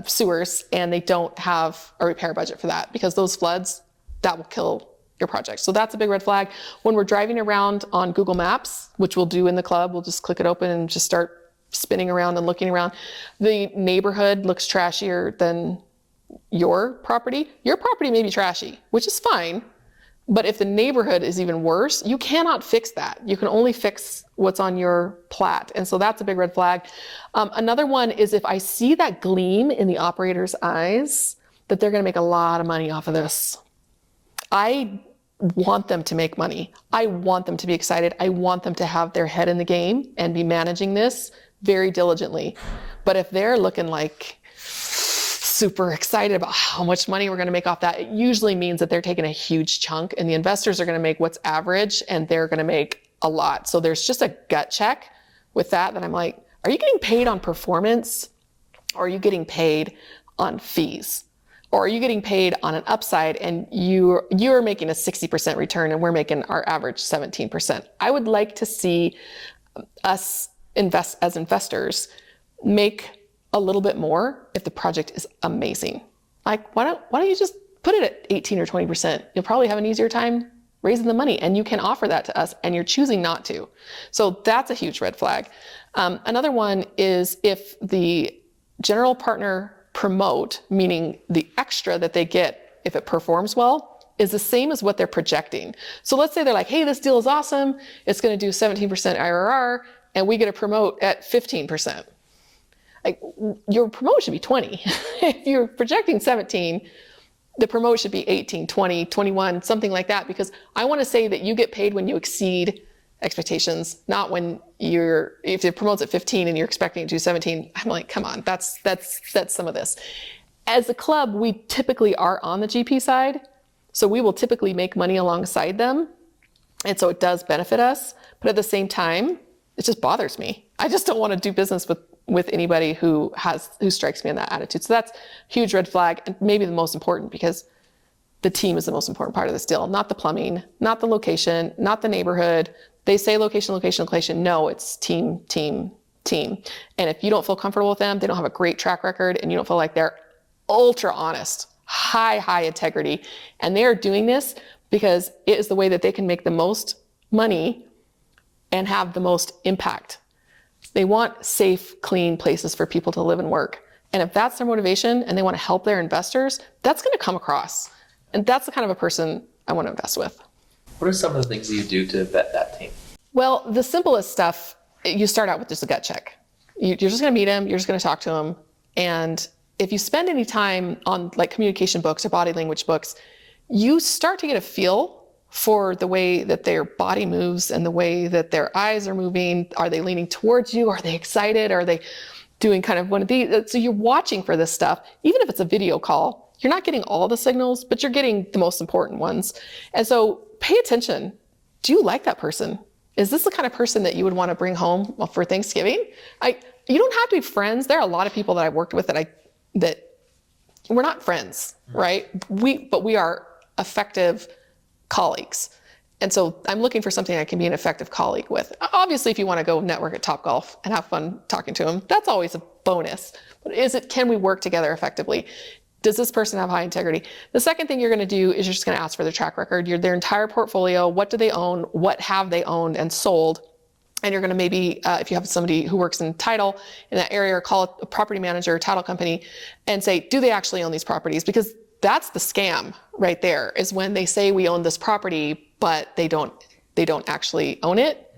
sewers, and they don't have a repair budget for that, because those floods, that will kill your project. So that's a big red flag. When we're driving around on Google Maps, which we'll do in the club, we'll just click it open and just start spinning around and looking around. The neighborhood looks trashier than your property. Your property may be trashy, which is fine. But if the neighborhood is even worse, you cannot fix that. You can only fix what's on your plat. And so that's a big red flag. Another one is if I see that gleam in the operator's eyes, that they're going to make a lot of money off of this. I want them to make money. I want them to be excited. I want them to have their head in the game and be managing this very diligently. But if they're looking like super excited about how much money we're going to make off that, it usually means that they're taking a huge chunk, and the investors are going to make what's average, and they're going to make a lot. So there's just a gut check with that I'm like, are you getting paid on performance? Or are you getting paid on fees? Or are you getting paid on an upside and you're making a 60% return and we're making our average 17%? I would like to see us invest as investors make a little bit more if the project is amazing. Like, why don't you just put it at 18 or 20%? You'll probably have an easier time raising the money, and you can offer that to us, and you're choosing not to. So that's a huge red flag. Another one is if the general partner promote, meaning the extra that they get if it performs well, is the same as what they're projecting. So let's say they're like, hey, this deal is awesome. It's going to do 17% IRR, and we get to promote at 15%. Like, your promote should be 20. If you're projecting 17, the promote should be 18, 20, 21, something like that, because I want to say that you get paid when you exceed expectations, not when if it promotes at 15 and you're expecting it to do 17. I'm like, come on, that's some of this. As a club, we typically are on the GP side, so we will typically make money alongside them. And so it does benefit us, but at the same time, it just bothers me. I just don't want to do business with anybody who strikes me in that attitude. So that's a huge red flag, and maybe the most important, because the team is the most important part of this deal, not the plumbing, not the location, not the neighborhood. They say location, location, location. No, it's team, team, team. And if you don't feel comfortable with them, they don't have a great track record, and you don't feel like they're ultra honest, high integrity, and they are doing this because it is the way that they can make the most money and have the most impact. They want safe, clean places for people to live and work. And if that's their motivation and they want to help their investors, that's going to come across. And that's the kind of a person I want to invest with. What are some of the things that you do to vet that team? Well, the simplest stuff, you start out with just a gut check. You're just going to meet them. You're just going to talk to them. And if you spend any time on like communication books or body language books, you start to get a feel for the way that their body moves and the way that their eyes are moving. Are they leaning towards you? Are they excited? Are they doing kind of one of these? So you're watching for this stuff. Even if it's a video call, you're not getting all the signals, but you're getting the most important ones. And so pay attention. Do you like that person? Is this the kind of person that you would want to bring home for Thanksgiving? You don't have to be friends. There are a lot of people that I've worked with that we're not friends, right? But we are effective colleagues. And so I'm looking for something I can be an effective colleague with. Obviously, if you want to go network at Topgolf and have fun talking to them, that's always a bonus. But can we work together effectively? Does this person have high integrity? The second thing you're going to do is you're just going to ask for their track record, their entire portfolio. What do they own? What have they owned and sold? And you're going to maybe, if you have somebody who works in title in that area, or call a property manager, title company, and say, do they actually own these properties? Because that's the scam right there, is when they say we own this property, but they don't actually own it.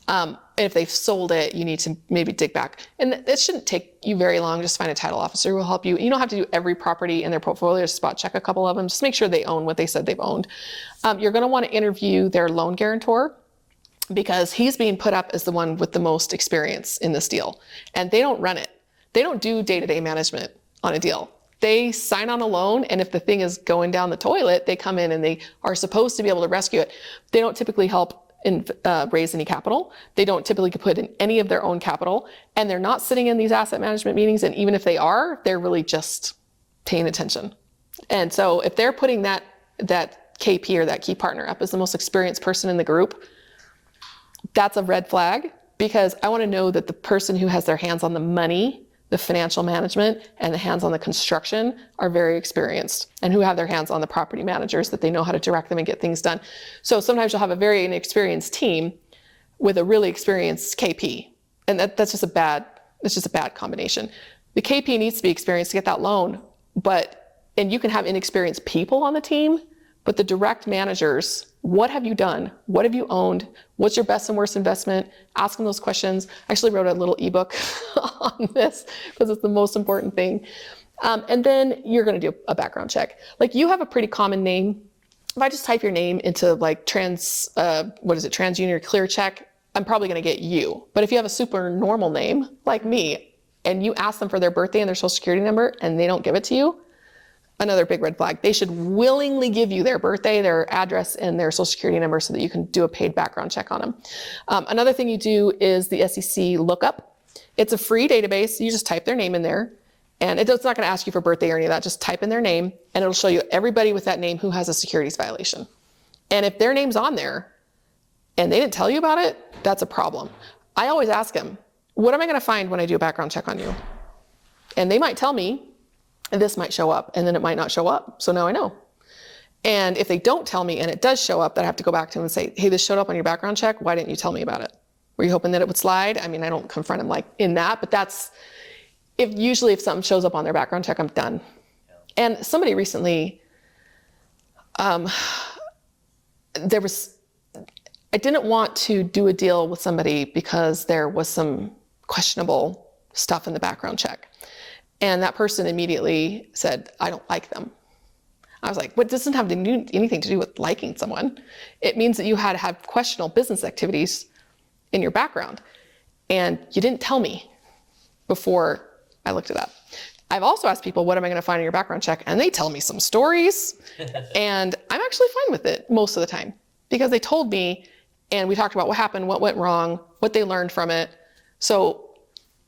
And if they've sold it, you need to maybe dig back. And it shouldn't take you very long. Just find a title officer who will help you. You don't have to do every property in their portfolio, spot check a couple of them. Just make sure they own what they said they've owned. You're going to want to interview their loan guarantor, because he's being put up as the one with the most experience in this deal. And they don't run it. They don't do day-to-day management on a deal. They sign on a loan, and if the thing is going down the toilet, they come in and they are supposed to be able to rescue it. They don't typically help raise any capital. They don't typically put in any of their own capital, and they're not sitting in these asset management meetings. And even if they are, they're really just paying attention. And so if they're putting that KP or that key partner up as the most experienced person in the group, that's a red flag, because I want to know that the person who has their hands on the money, the financial management, and the hands on the construction are very experienced, and who have their hands on the property managers, that they know how to direct them and get things done. So sometimes you'll have a very inexperienced team with a really experienced KP, and that's just a bad combination. The KP needs to be experienced to get that loan, and you can have inexperienced people on the team, but the direct managers, what have you done? What have you owned? What's your best and worst investment? Ask them those questions. I actually wrote a little ebook on this, because it's the most important thing. And then you're going to do a background check. Like, you have a pretty common name. If I just type your name into like TransUnion Clear Check, I'm probably going to get you. But if you have a super normal name like me, and you ask them for their birthday and their social security number, and they don't give it to you, another big red flag. They should willingly give you their birthday, their address, and their social security number, so that you can do a paid background check on them. Another thing you do is the SEC lookup. It's a free database. You just type their name in there, and it's not going to ask you for birthday or any of that. Just type in their name, and it'll show you everybody with that name who has a securities violation. And if their name's on there and they didn't tell you about it, that's a problem. I always ask them, what am I going to find when I do a background check on you? And they might tell me, this might show up, and then it might not show up. So now I know. And if they don't tell me and it does show up, then I have to go back to them and say, hey, this showed up on your background check. Why didn't you tell me about it? Were you hoping that it would slide? I mean, I don't confront them like in that, but that's, usually if something shows up on their background check, I'm done. Yeah. And somebody recently, I didn't want to do a deal with somebody because there was some questionable stuff in the background check. And that person immediately said, I don't like them. I was like, what doesn't have anything to do with liking someone. It means that you had to have questionable business activities in your background. And you didn't tell me before I looked it up. I've also asked people, what am I going to find in your background check? And they tell me some stories. And I'm actually fine with it most of the time, because they told me, and we talked about what happened, what went wrong, what they learned from it. So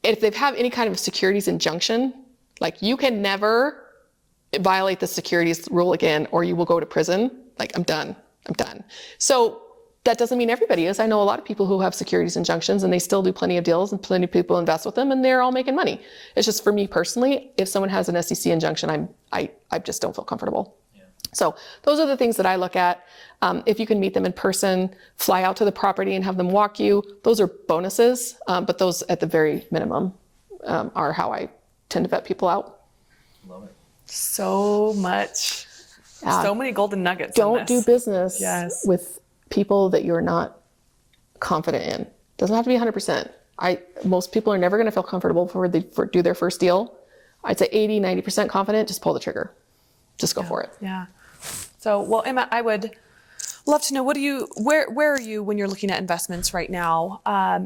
if they have any kind of securities injunction, like, you can never violate the securities rule again, or you will go to prison. Like, I'm done. So that doesn't mean everybody is. I know a lot of people who have securities injunctions, and they still do plenty of deals, and plenty of people invest with them, and they're all making money. It's just, for me personally, if someone has an SEC injunction, I just don't feel comfortable. Yeah. So those are the things that I look at. If you can meet them in person, fly out to the property and have them walk you, those are bonuses. But those, at the very minimum, are how I tend to vet people out. Love it. So much. So many golden nuggets. Don't do business with people that you're not confident in. Doesn't have to be 100%. Most people are never going to feel comfortable before they do their first deal. I'd say 80, 90% confident, just pull the trigger. Just go for it. Yeah. So, well, Emma, I would love to know, where are you when you're looking at investments right now,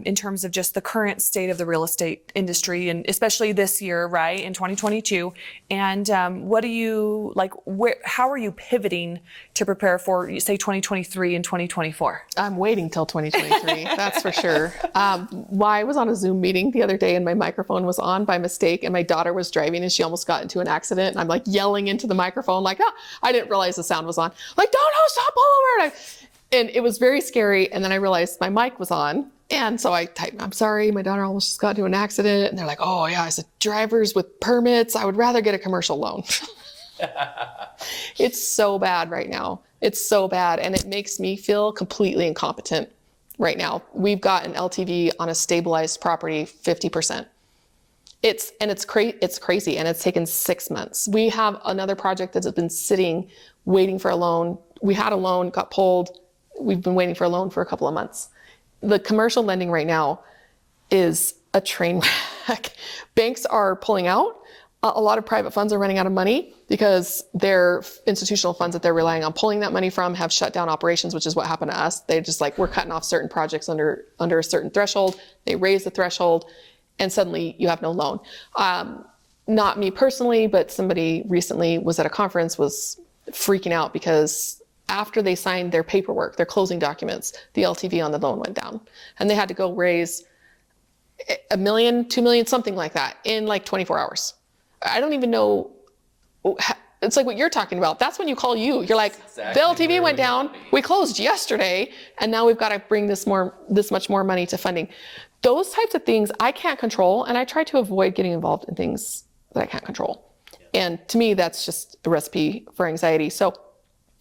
in terms of just the current state of the real estate industry, and especially this year, right, in 2022? And what do you, like, how are you pivoting to prepare for, say, 2023 and 2024? I'm waiting till 2023, that's for sure. I was on a Zoom meeting the other day, and my microphone was on by mistake, and my daughter was driving, and she almost got into an accident. And I'm like yelling into the microphone, like, I didn't realize the sound was on. Like, don't stop all over. And it was very scary. And then I realized my mic was on. And so I typed, I'm sorry, my daughter almost just got into an accident. And they're like, oh yeah, I said, drivers with permits, I would rather get a commercial loan. It's so bad right now. It's so bad. And it makes me feel completely incompetent right now. We've got an LTV on a stabilized property, 50%. It's crazy. And it's taken 6 months. We have another project that's been sitting, waiting for a loan. We had a loan, got pulled. We've been waiting for a loan for a couple of months. The commercial lending right now is a train wreck. Banks are pulling out. A lot of private funds are running out of money because their institutional funds that they're relying on pulling that money from have shut down operations, which is what happened to us. They just like, we're cutting off certain projects under a certain threshold. They raise the threshold and suddenly you have no loan. Not me personally, but somebody recently was at a conference, was freaking out because after they signed their paperwork, their closing documents, the LTV on the loan went down and they had to go raise $1 million, $2 million, something like that in like 24 hours. I don't even know. It's like what you're talking about. That's when you call you. You're like, the LTV went down. We closed yesterday and now we've got to bring this much more money to funding. Those types of things I can't control. And I try to avoid getting involved in things that I can't control. And to me, that's just a recipe for anxiety. So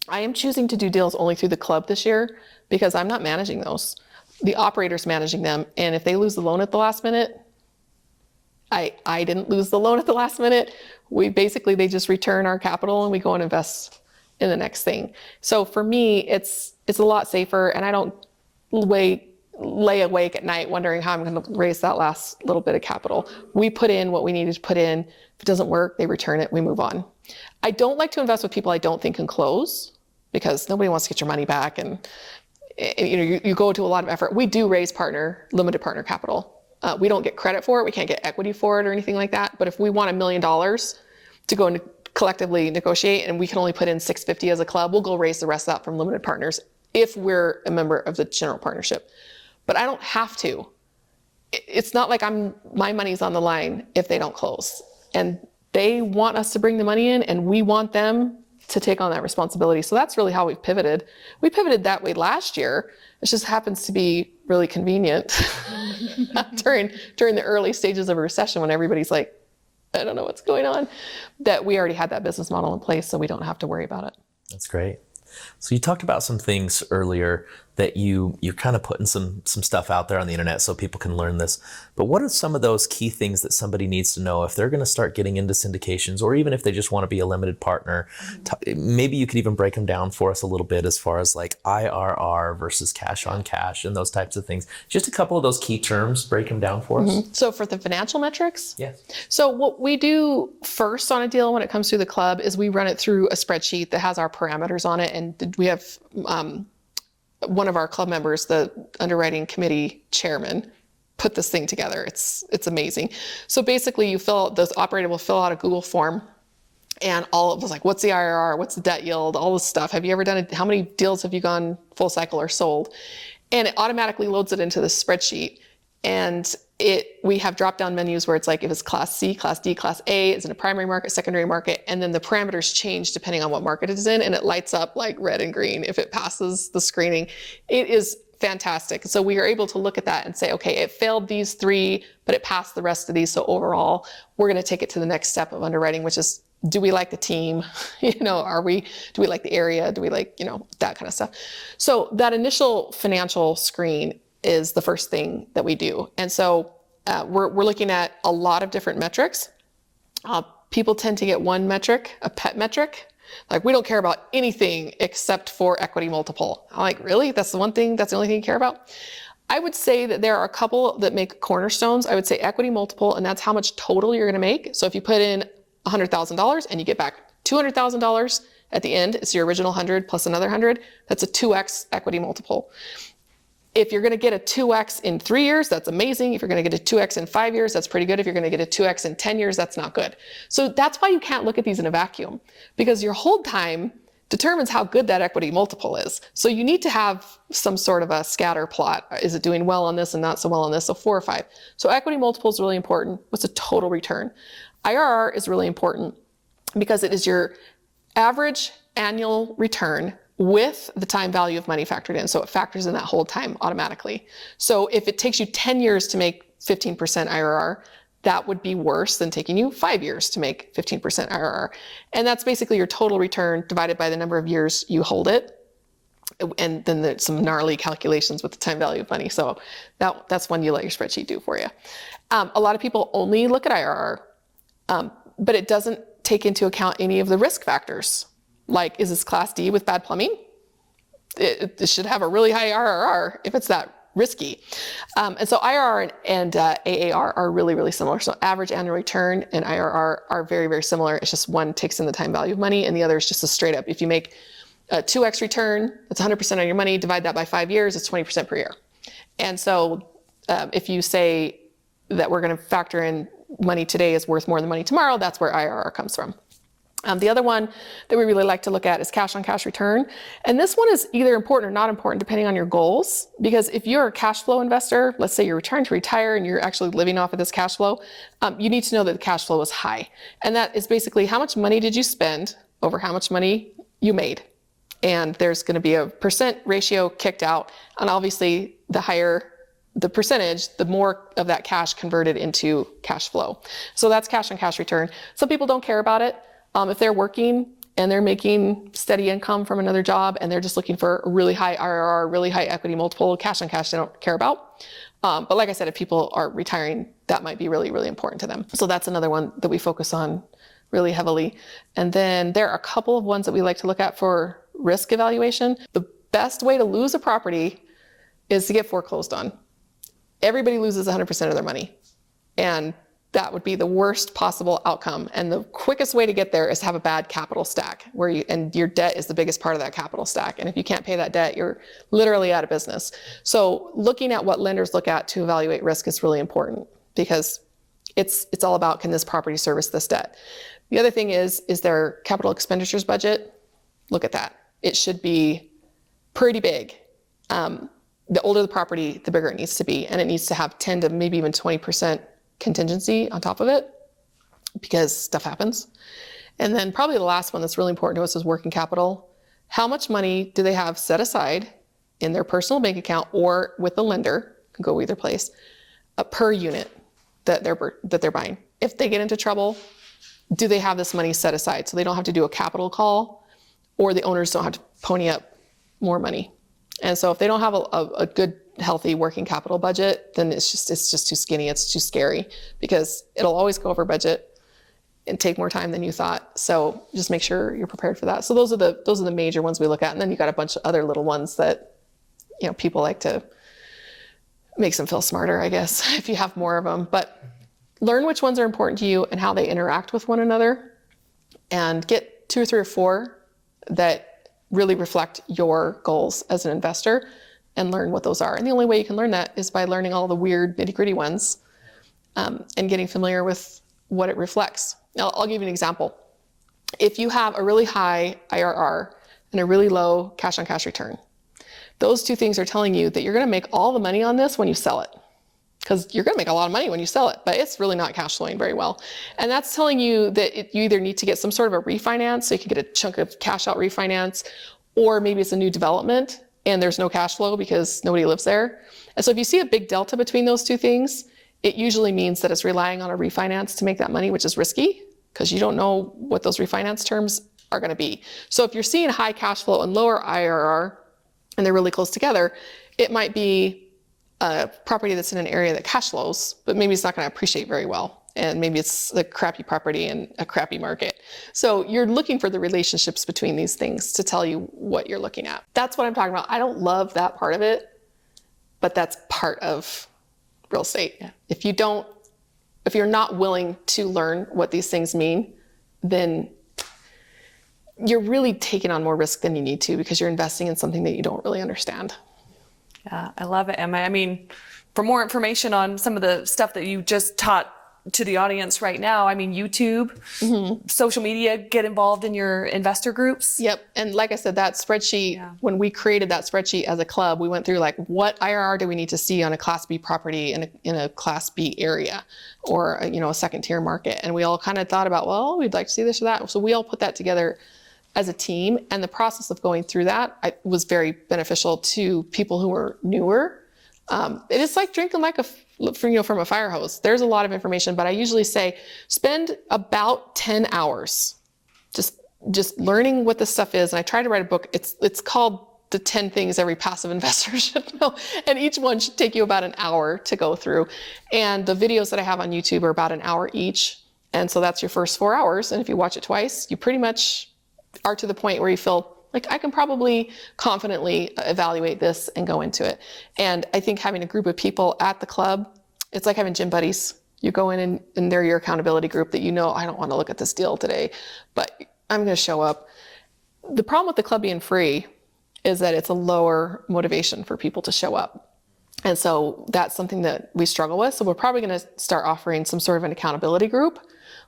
I am choosing to do deals only through the club this year because I'm not managing those. The operator's managing them. And if they lose the loan at the last minute, I didn't lose the loan at the last minute. They just return our capital and we go and invest in the next thing. So for me, it's a lot safer and I don't lay awake at night wondering how I'm going to raise that last little bit of capital. We put in what we needed to put in. If it doesn't work, they return it, we move on. I don't like to invest with people I don't think can close because nobody wants to get your money back. And you go to a lot of effort. We do raise limited partner capital. We don't get credit for it. We can't get equity for it or anything like that. But if we want $1 million to go and collectively negotiate and we can only put in $650 as a club, we'll go raise the rest of that from limited partners if we're a member of the general partnership. But I don't have to. It's not like my money's on the line if they don't close. And they want us to bring the money in and we want them to take on that responsibility. So that's really how we've pivoted. We pivoted that way last year. It just happens to be really convenient during the early stages of a recession when everybody's like, I don't know what's going on, that we already had that business model in place so we don't have to worry about it. That's great. So you talked about some things earlier that you're kind of putting some stuff out there on the internet so people can learn this. But what are some of those key things that somebody needs to know if they're going to start getting into syndications, or even if they just want to be a limited partner? Maybe you could even break them down for us a little bit as far as like IRR versus cash on cash and those types of things. Just a couple of those key terms, break them down for us. So for the financial metrics? Yes. So what we do first on a deal when it comes through the club is we run it through a spreadsheet that has our parameters on it. And we have one of our club members, the underwriting committee chairman, put this thing together. It's amazing. So basically the operator will fill out a Google form and all of us like, what's the IRR? What's the debt yield? All this stuff. Have you ever done it? How many deals have you gone full cycle or sold? And it automatically loads it into the spreadsheet. And we have drop-down menus where it's like if it's Class C, Class D, Class A, it's in a primary market, secondary market, and then the parameters change depending on what market it is in, and it lights up like red and green if it passes the screening. It is fantastic. So we are able to look at that and say, okay, it failed these 3, but it passed the rest of these. So overall, we're going to take it to the next step of underwriting, which is, do we like the team? Do we like the area? Do we like, that kind of stuff. So that initial financial screen is the first thing that we do. And so we're looking at a lot of different metrics. People tend to get one metric, a pet metric. Like, we don't care about anything except for equity multiple. I'm like, really? That's the only thing you care about? I would say that there are a couple that make cornerstones. I would say equity multiple, and that's how much total you're going to make. So if you put in $100,000 and you get back $200,000 at the end, it's your original 100 plus another 100, that's a 2x equity multiple. If you're going to get a 2x in 3 years, that's amazing. If you're going to get a 2x in 5 years, that's pretty good. If you're going to get a 2x in 10 years, that's not good. So that's why you can't look at these in a vacuum, because your hold time determines how good that equity multiple is. So you need to have some sort of a scatter plot. Is it doing well on this and not so well on this? So 4 or 5. So equity multiple is really important. What's the total return? IRR is really important because it is your average annual return with the time value of money factored in. So it factors in that whole time automatically. So if it takes you 10 years to make 15% IRR, that would be worse than taking you 5 years to make 15% IRR. And that's basically your total return divided by the number of years you hold it. And then there's some gnarly calculations with the time value of money. So that's one you let your spreadsheet do for you. A lot of people only look at IRR, but it doesn't take into account any of the risk factors. Like, is this Class D with bad plumbing? It should have a really high IRR if it's that risky. And so IRR and AAR are really, really similar. So average annual return and IRR are very, very similar. It's just one takes in the time value of money and the other is just a straight up. If you make a 2x return, that's 100% on your money, divide that by 5 years, it's 20% per year. And so if you say that we're going to factor in money today is worth more than money tomorrow, that's where IRR comes from. The other one that we really like to look at is cash on cash return. And this one is either important or not important depending on your goals. Because if you're a cash flow investor, let's say you're trying to retire and you're actually living off of this cash flow, you need to know that the cash flow is high. And that is basically how much money did you spend over how much money you made. And there's going to be a percent ratio kicked out. And obviously the higher the percentage, the more of that cash converted into cash flow. So that's cash on cash return. Some people don't care about it. If they're working and they're making steady income from another job and they're just looking for a really high IRR, really high equity multiple, cash on cash they don't care about. But like I said, if people are retiring, that might be really, really important to them. So that's another one that we focus on really heavily. And then there are a couple of ones that we like to look at for risk evaluation. The best way to lose a property is to get foreclosed on. Everybody loses 100% of their money. And that would be the worst possible outcome. And the quickest way to get there is to have a bad capital stack and your debt is the biggest part of that capital stack. And if you can't pay that debt, you're literally out of business. So looking at what lenders look at to evaluate risk is really important because it's all about, can this property service this debt? The other thing is their capital expenditures budget? Look at that. It should be pretty big. The older the property, the bigger it needs to be. And it needs to have 10 to maybe even 20% contingency on top of it because stuff happens. And then probably the last one that's really important to us is working capital. How much money do they have set aside in their personal bank account or with the lender, can go either place, per unit that they're buying? If they get into trouble, do they have this money set aside so they don't have to do a capital call or the owners don't have to pony up more money? And so if they don't have a good, healthy working capital budget, then it's just too skinny. It's too scary because it'll always go over budget and take more time than you thought. So just make sure you're prepared for that. So those are the major ones we look at. And then you got a bunch of other little ones that, people like to makes them feel smarter, I guess, if you have more of them. But learn which ones are important to you and how they interact with one another and get 2 or 3 or 4 that really reflect your goals as an investor and learn what those are. And the only way you can learn that is by learning all the weird nitty-gritty ones and getting familiar with what it reflects. Now, I'll give you an example. If you have a really high IRR and a really low cash on cash return, those 2 things are telling you that you're going to make all the money on this when you sell it. Because you're going to make a lot of money when you sell it, but it's really not cash flowing very well. And that's telling you that you either need to get some sort of a refinance, so you can get a chunk of cash out refinance, or maybe it's a new development and there's no cash flow because nobody lives there. And so if you see a big delta between those 2 things, it usually means that it's relying on a refinance to make that money, which is risky because you don't know what those refinance terms are going to be. So if you're seeing high cash flow and lower IRR and they're really close together, it might be a property that's in an area that cash flows, but maybe it's not going to appreciate very well. And maybe it's a crappy property in a crappy market. So you're looking for the relationships between these things to tell you what you're looking at. That's what I'm talking about. I don't love that part of it, but that's part of real estate. Yeah. If you're not willing to learn what these things mean, then you're really taking on more risk than you need to because you're investing in something that you don't really understand. Yeah, I love it, Emma. I mean, for more information on some of the stuff that you just taught to the audience right now, I mean, YouTube, social media, get involved in your investor groups. Yep. And like I said, that spreadsheet, when we created that spreadsheet as a club, we went through like, what IRR do we need to see on a Class B property in a Class B area or, a second tier market? And we all kind of thought about, well, we'd like to see this or that. So we all put that together as a team. And the process of going through that was very beneficial to people who were newer. It is like drinking like from a fire hose. There's a lot of information, but I usually say spend about 10 hours just learning what this stuff is. And I try to write a book. It's called The 10 Things Every Passive Investor Should Know. And each one should take you about an hour to go through. And the videos that I have on YouTube are about an hour each. And so that's your first 4 hours. And if you watch it twice, you pretty much are to the point where you feel like I can probably confidently evaluate this and go into it. And I think having a group of people at the club, it's like having gym buddies. You go in and they're your accountability group that I don't want to look at this deal today, but I'm going to show up. The problem with the club being free is that it's a lower motivation for people to show up. And so that's something that we struggle with. So we're probably going to start offering some sort of an accountability group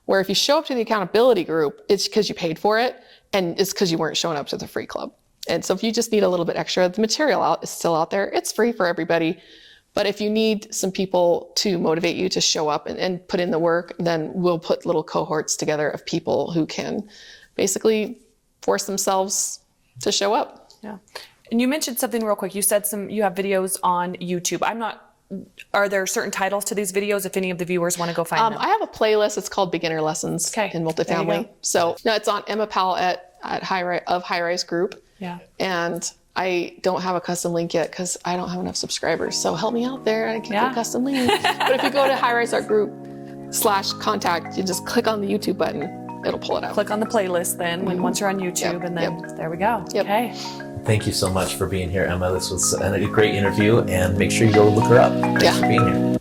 where if you show up to the accountability group, it's because you paid for it and it's because you weren't showing up to the free club. And so if you just need a little bit extra, the material is still out there. It's free for everybody. But if you need some people to motivate you to show up and put in the work, then we'll put little cohorts together of people who can basically force themselves to show up. Yeah. And you mentioned something real quick. You said you have videos on YouTube. Are there certain titles to these videos if any of the viewers want to go find them? I have a playlist. It's called Beginner Lessons in Multifamily. So no, it's on Emma Powell at High Rise Group. Yeah. And I don't have a custom link yet because I don't have enough subscribers. So help me out there. I can get a custom link. But if you go to highrise.group/contact, you just click on the YouTube button. It'll pull it out. Click on the playlist then once you're on YouTube and then there we go. Yep. Okay. Thank you so much for being here, Emma. This was a great interview, and make sure you go look her up. Thanks for being here.